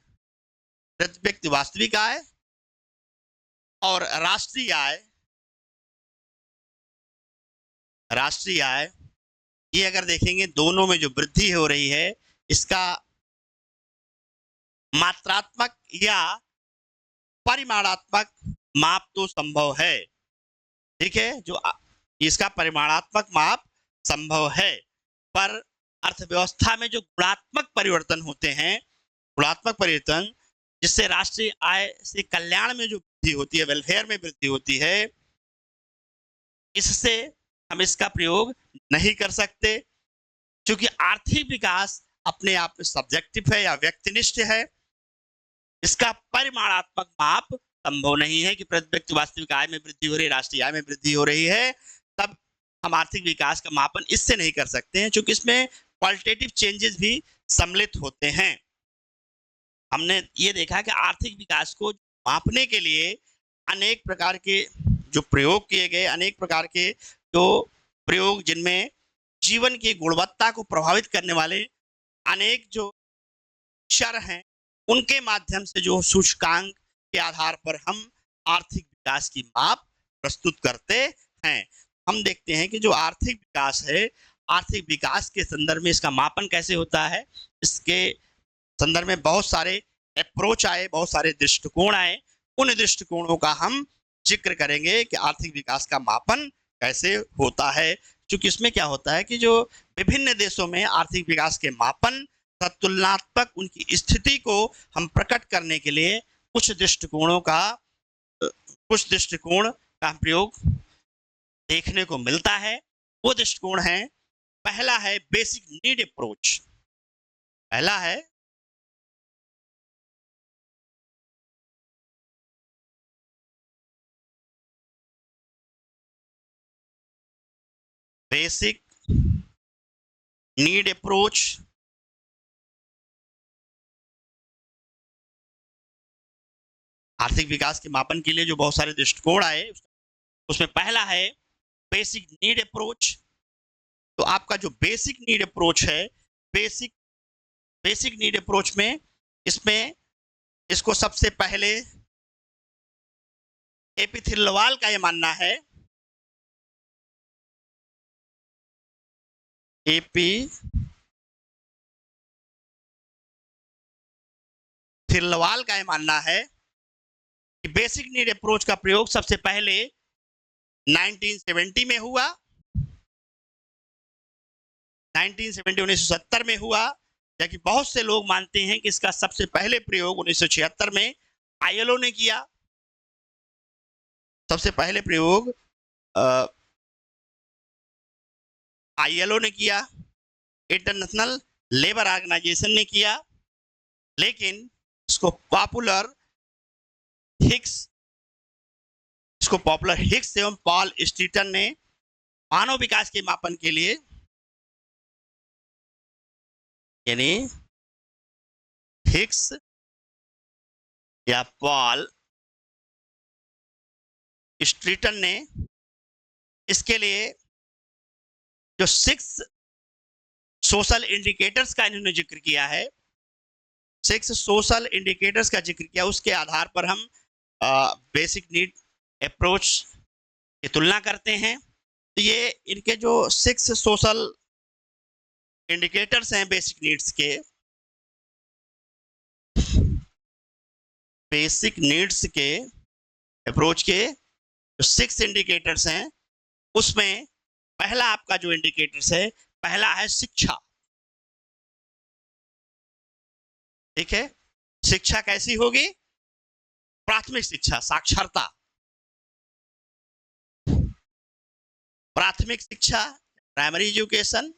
प्रति व्यक्ति वास्तविक आय और राष्ट्रीय आय ये अगर देखेंगे दोनों में जो वृद्धि हो रही है इसका मात्रात्मक या परिमाणात्मक माप तो संभव है। ठीक है, जो इसका परिमाणात्मक माप संभव है, पर अर्थव्यवस्था में जो गुणात्मक परिवर्तन होते हैं, गुणात्मक परिवर्तन जिससे राष्ट्रीय आय से कल्याण में जो वृद्धि होती है, वेलफेयर में वृद्धि होती है, इससे हम इसका प्रयोग नहीं कर सकते, क्योंकि आर्थिक विकास अपने आप में सब्जेक्टिव है या व्यक्तिनिष्ठ है। इसका परिमाणात्मक माप संभव नहीं है कि प्रति व्यक्ति वास्तविक आय में वृद्धि हो रही है, राष्ट्रीय आय में वृद्धि हो रही है, तब हम आर्थिक विकास का मापन इससे नहीं कर सकते हैं, क्योंकि इसमें क्वालिटेटिव चेंजेस भी सम्मिलित होते हैं। हमने ये देखा कि आर्थिक विकास को मापने के लिए अनेक प्रकार के जो प्रयोग किए गए, अनेक प्रकार के जो प्रयोग जिनमें जीवन की गुणवत्ता को प्रभावित करने वाले अनेक जो चर हैं, उनके माध्यम से जो सूचकांक के आधार पर हम आर्थिक विकास की माप प्रस्तुत करते हैं। हम देखते हैं कि जो आर्थिक विकास है, आर्थिक विकास के संदर्भ में इसका मापन कैसे होता है, इसके संदर्भ में बहुत सारे अप्रोच आए, बहुत सारे दृष्टिकोण आए। उन दृष्टिकोणों का हम जिक्र करेंगे कि आर्थिक विकास का मापन कैसे होता है, क्योंकि इसमें क्या होता है कि जो विभिन्न देशों में आर्थिक विकास के मापन तुलनात्मक उनकी स्थिति को हम प्रकट करने के लिए कुछ दृष्टिकोण का प्रयोग देखने को मिलता है। वो दृष्टिकोण है, पहला है बेसिक नीड अप्रोच। पहला है बेसिक नीड अप्रोच। आर्थिक विकास के मापन के लिए जो बहुत सारे दृष्टिकोण आए, उसमें पहला है बेसिक नीड अप्रोच। तो आपका जो बेसिक नीड अप्रोच है, बेसिक बेसिक नीड अप्रोच में इसमें इसको सबसे पहले एपी थिल्लवाल का यह मानना है, एपी थिल्लवाल का यह मानना है कि बेसिक नीड अप्रोच का प्रयोग सबसे पहले 1970 में हुआ, 1970 में हुआ, जबकि बहुत से लोग मानते हैं कि इसका सबसे पहले प्रयोग 1976 में आईएलओ ने किया। सबसे पहले प्रयोग आईएलओ ने किया, इंटरनेशनल लेबर ऑर्गेनाइजेशन ने किया, लेकिन इसको पॉपुलर हिक्स एवं पॉल स्टीटन ने मानव विकास के मापन के लिए, यानी हिक्स या पॉल स्टीटन ने इसके लिए जो 6 सोशल इंडिकेटर्स का इन्होंने जिक्र किया है, 6 सोशल इंडिकेटर्स का जिक्र किया, उसके आधार पर हम बेसिक नीड अप्रोच की तुलना करते हैं। तो ये इनके जो 6 सोशल इंडिकेटर्स हैं बेसिक नीड्स के, बेसिक नीड्स के अप्रोच के जो 6 इंडिकेटर्स हैं, उसमें पहला आपका जो इंडिकेटर्स है, पहला है शिक्षा। ठीक है, शिक्षा कैसी होगी? प्राथमिक शिक्षा, साक्षरता, प्राथमिक शिक्षा, प्राइमरी एजुकेशन,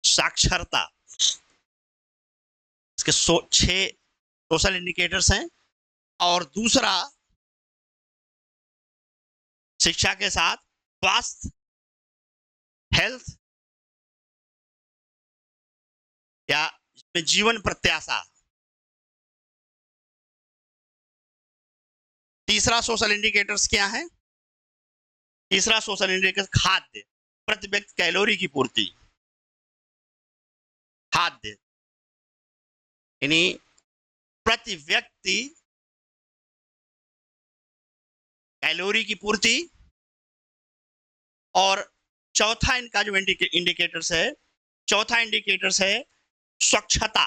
साक्षरता, इसके 6 सोशल इंडिकेटर्स हैं। और दूसरा, शिक्षा के साथ स्वास्थ्य, हेल्थ या जीवन प्रत्याशा। तीसरा सोशल इंडिकेटर्स क्या है? तीसरा सोशल इंडिकेटर खाद्य, प्रति व्यक्ति कैलोरी की पूर्ति, खाद्य यानी प्रति व्यक्ति कैलोरी की पूर्ति। और चौथा इनका जो इंडिकेटर्स है, चौथा इंडिकेटर्स है स्वच्छता,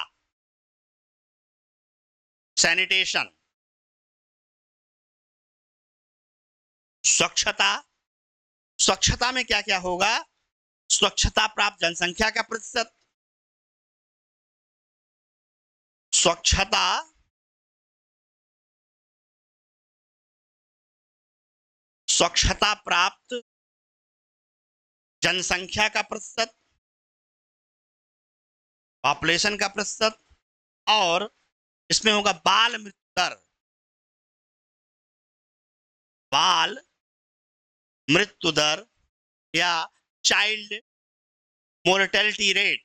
सैनिटेशन। स्वच्छता, स्वच्छता में क्या क्या होगा? स्वच्छता प्राप्त जनसंख्या का प्रतिशत, स्वच्छता स्वच्छता प्राप्त जनसंख्या का प्रतिशत, पॉपुलेशन का प्रतिशत, और इसमें होगा बाल मृत्यु दर, बाल मृत्यु दर या child mortality rate,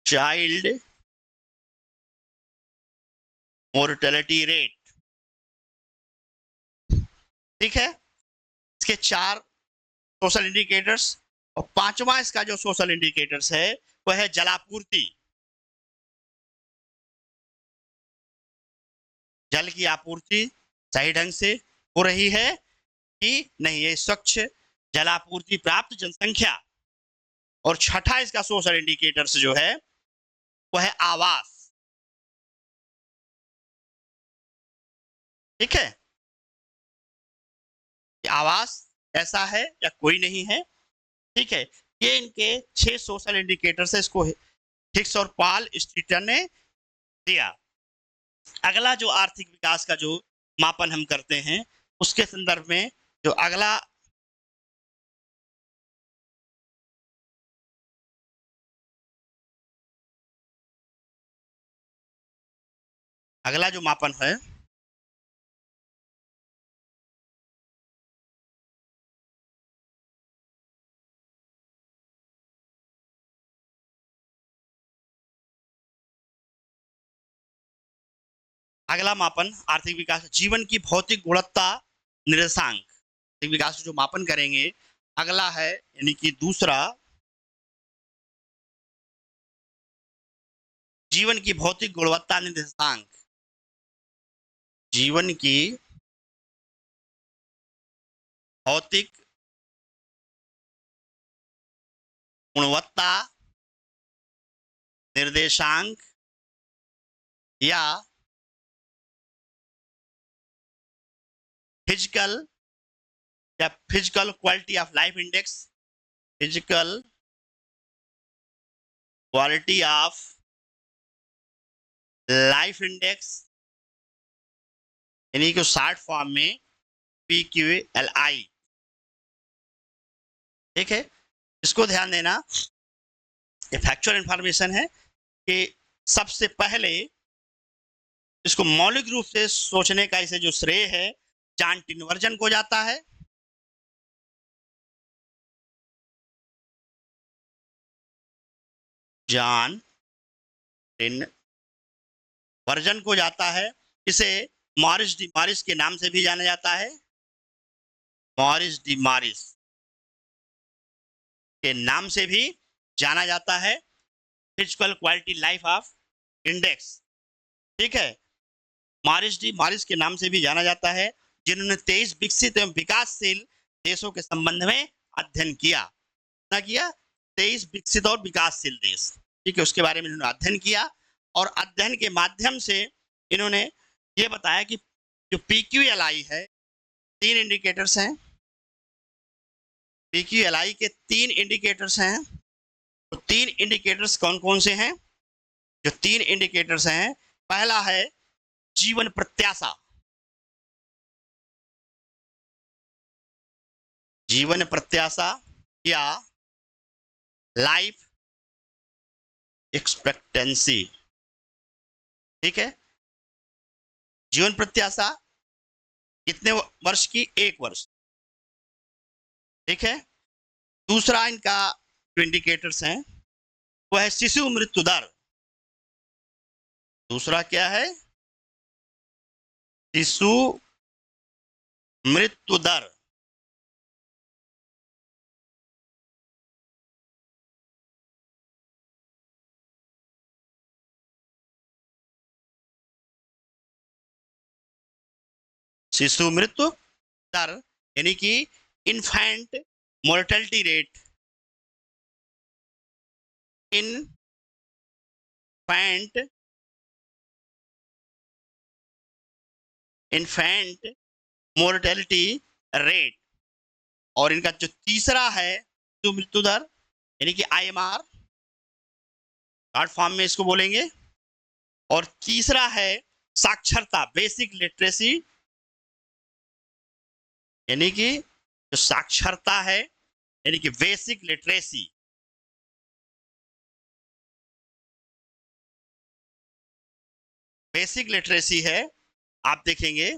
child mortality rate. ठीक है, इसके 4 सोशल इंडिकेटर्स, और पांचवा इसका जो सोशल इंडिकेटर्स है वह है जलापूर्ति। जल की आपूर्ति सही ढंग से हो रही है कि नहीं, ये स्वच्छ जलापूर्ति प्राप्त जनसंख्या। और छठा इसका सोशल इंडिकेटर्स जो है वह है आवास। ठीक है, आवास ऐसा है या कोई नहीं है। ठीक है, ये इनके 6 सोशल इंडिकेटर्स है, इसको हिक्स और पाल स्ट्रीटर ने दिया। अगला जो आर्थिक विकास का जो मापन हम करते हैं उसके संदर्भ में जो अगला जो मापन है अगला मापन आर्थिक विकास जीवन की भौतिक गुणवत्ता निर्देशांक। आर्थिक विकास जो मापन करेंगे अगला है यानी कि दूसरा, जीवन की भौतिक गुणवत्ता निर्देशांक। जीवन की भौतिक गुणवत्ता निर्देशांक या physical quality of life index, physical quality of life index, यानी कि शॉर्ट फॉर्म में PQLI। ठीक है, इसको ध्यान देना, ये फैक्चुअल इंफॉर्मेशन है कि सबसे पहले इसको मौलिक रूप से सोचने का इसे जो श्रेय है जॉन टिनवर्जन को जाता है। जॉन टिनवर्जन को जाता है। इसे मॉरिस डी मॉरिस के नाम से भी जाना जाता है, मॉरिस डी मॉरिस के नाम से भी जाना जाता है, physical quality life of index. ठीक है, मॉरिस डी मॉरिस के नाम से भी जाना जाता है, जिन्होंने 23 विकसित एवं विकासशील देशों के संबंध में अध्ययन किया। क्या किया? 23 विकसित और विकासशील देश। ठीक है, उसके बारे में इन्होंने अध्ययन किया और अध्ययन के माध्यम से इन्होंने ये बताया कि जो PQLI है, 3 इंडिकेटर्स हैं, PQLI के 3 इंडिकेटर्स हैं। तो 3 इंडिकेटर्स कौन कौन से हैं? जो 3 इंडिकेटर्स हैं, पहला है जीवन प्रत्याशा। जीवन प्रत्याशा या लाइफ एक्सपेक्टेंसी। ठीक है, जीवन प्रत्याशा कितने वर्ष की? 1 वर्ष। ठीक है, दूसरा इनका जो इंडिकेटर्स हैं वो है शिशु मृत्यु दर। दूसरा क्या है? शिशु मृत्यु दर। शिशु मृत्यु दर यानी कि infant mortality rate, infant mortality rate. और इनका जो तीसरा है शिशु मृत्यु दर यानी कि IMR, शॉर्ट फॉर्म में इसको बोलेंगे। और तीसरा है साक्षरता, बेसिक लिटरेसी, यानी कि जो साक्षरता है यानी कि बेसिक लिटरेसी, बेसिक लिटरेसी है, आप देखेंगे,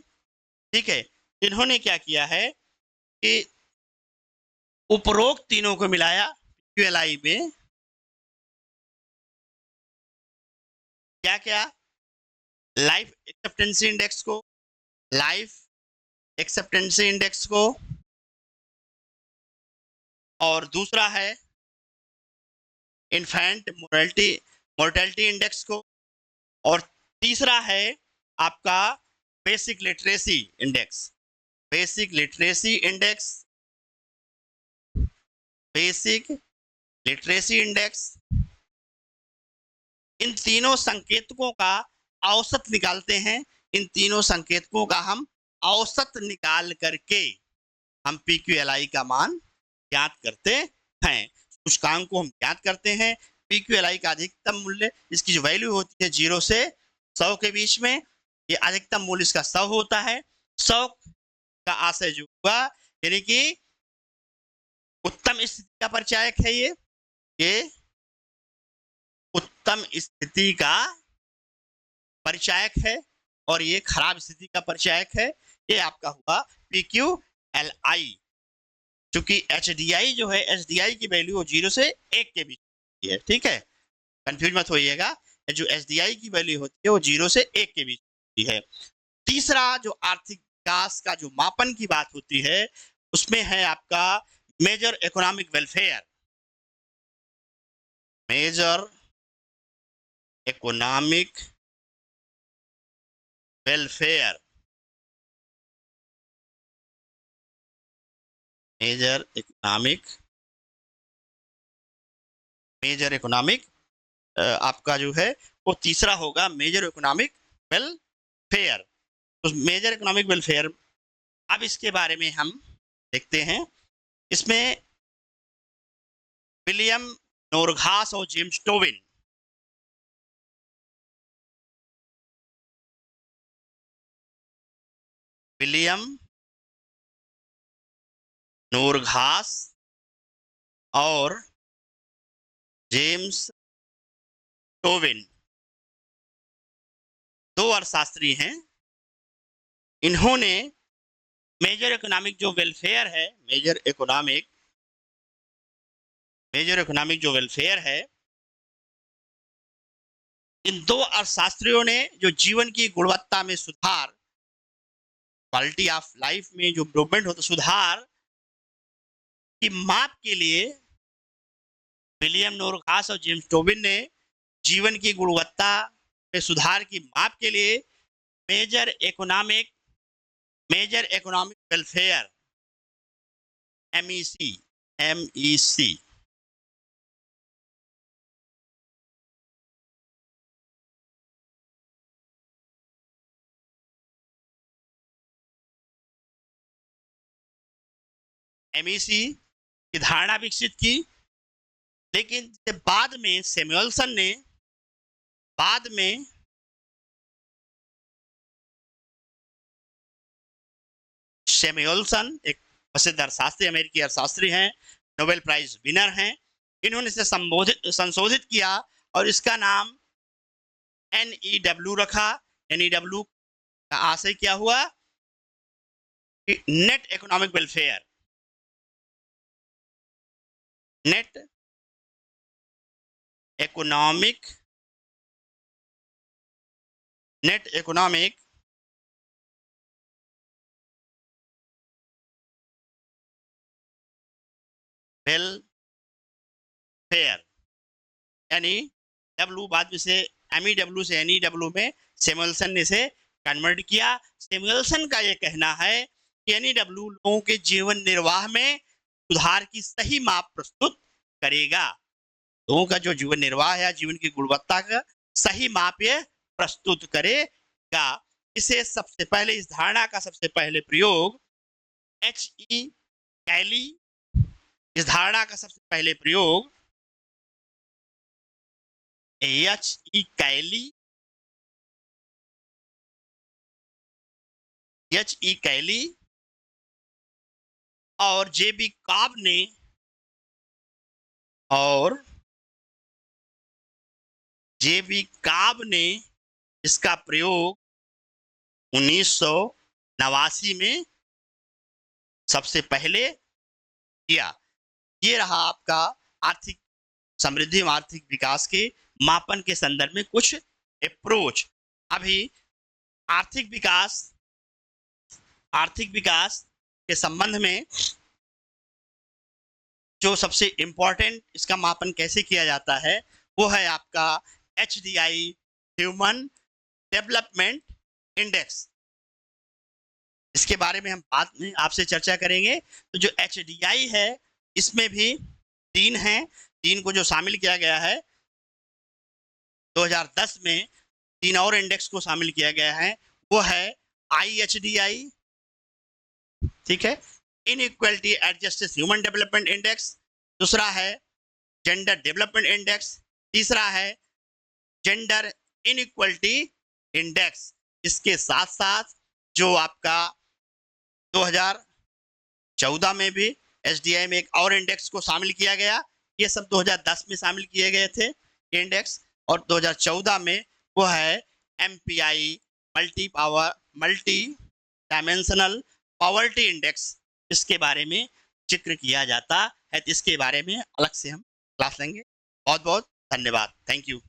ठीक है। इन्होंने क्या किया है कि उपरोक्त तीनों को मिलाया क्यूएलआई में, क्या क्या, लाइफ एक्सेप्टेंसी इंडेक्स को, लाइफ एक्सेप्टेंसी इंडेक्स को, और दूसरा है इन्फेंट मोर्टेलिटी मोर्टेलिटी इंडेक्स को, और तीसरा है आपका basic literacy index, basic literacy index, basic literacy index. इन तीनों संकेतकों का औसत निकालते हैं, इन तीनों संकेतकों का हम औसत निकाल करके हम पीक्यूएलआई का मान ज्ञात करते हैं, सूचकांक को हम ज्ञात करते हैं। पीक्यूएलआई का अधिकतम मूल्य, इसकी जो वैल्यू होती है 0 से 100 के बीच में, ये अधिकतम मूल्य इसका 100 होता है। 100 का आशय जो हुआ यानी कि उत्तम स्थिति का परिचायक है, ये उत्तम स्थिति का परिचायक है, और ये खराब स्थिति का परिचायक है। ये आपका हुआ पीक्यूएलआई। क्योंकि एचडीआई जो है, एचडीआई की वैल्यू 0 से 1 के बीच होती है, ठीक है, कंफ्यूज मत होइएगा। जो एचडीआई की वैल्यू होती है वो 0 से 1 के बीच होती है। तीसरा जो आर्थिक विकास का जो मापन की बात होती है, उसमें है आपका major economic welfare, major economic welfare, major economic, major economic आपका जो है वो तीसरा होगा मेजर इकोनॉमिक वेलफेयर। तो मेजर इकोनॉमिक वेलफेयर, अब इसके बारे में हम देखते हैं। इसमें विलियम नोरघास और जेम्स टोविन, विलियम नोरघास और जेम्स टोविन दो अर्थशास्त्री हैं। इन्होंने मेजर इकोनॉमिक जो वेलफेयर है, मेजर इकोनॉमिक जो वेलफेयर है, इन दो अर्थशास्त्रियों ने जो जीवन की गुणवत्ता में सुधार, क्वालिटी ऑफ लाइफ में जो इम्प्रूवमेंट होता, सुधार की माप के लिए विलियम नोरघास और जेम्स टोबिन ने जीवन की गुणवत्ता में सुधार की माप के लिए major economic welfare, MEC, MEC, MEC की धारणा विकसित की। लेकिन बाद में सैमुअलसन ने, बाद में सैमुअलसन एक प्रसिद्ध अर्थशास्त्री, अमेरिकी अर्थशास्त्री हैं, नोबेल प्राइज विनर हैं, इन्होंने इसे संशोधित किया और इसका नाम एनईडब्ल्यू रखा। एनईडब्ल्यू का आशय क्या हुआ? Net economic welfare, net economic, net economic welfare, यानी डब्ल्यू बाद में से एमईडब्ल्यू से एनईडब्ल्यू में सैमुअलसन ने इसे कन्वर्ट किया। सैमुअलसन का यह कहना है कि एनईडब्ल्यू लोगों के जीवन निर्वाह में सुधार की सही माप प्रस्तुत करेगा। लोगों का जो जीवन निर्वाह है, जीवन की गुणवत्ता का सही माप यह प्रस्तुत करेगा। इसे सबसे पहले, इस धारणा का सबसे पहले प्रयोग एच ई कैली, इस धारणा का सबसे पहले प्रयोग एच ई कैली, एच ई कैली और जेबी काब ने और जेबी काब ने इसका प्रयोग 1989 में सबसे पहले किया। ये रहा आपका आर्थिक समृद्धि और आर्थिक विकास के मापन के संदर्भ में कुछ अप्रोच। अभी आर्थिक विकास के संबंध में जो सबसे इंपॉर्टेंट इसका मापन कैसे किया जाता है वो है आपका HDI, ह्यूमन डेवलपमेंट इंडेक्स। इसके बारे में हम बाद में आपसे चर्चा करेंगे। तो जो HDI है इसमें भी 3 हैं, 3 को जो शामिल किया गया है 2010 में 3 और इंडेक्स को शामिल किया गया है। वो है IHDI, ठीक है, inequality adjusted human development index. दूसरा है जेंडर डेवलपमेंट इंडेक्स। तीसरा है जेंडर इनइक्वालिटी इंडेक्स। इसके साथ साथ जो आपका 2014 में भी HDI में एक और इंडेक्स को शामिल किया गया। ये सब 2010 में शामिल किए गए थे इंडेक्स, और 2014 में वो है MPI, multi dimensional poverty index. इसके बारे में जिक्र किया जाता है, तो इसके बारे में अलग से हम क्लास लेंगे। बहुत बहुत धन्यवाद। Thank you.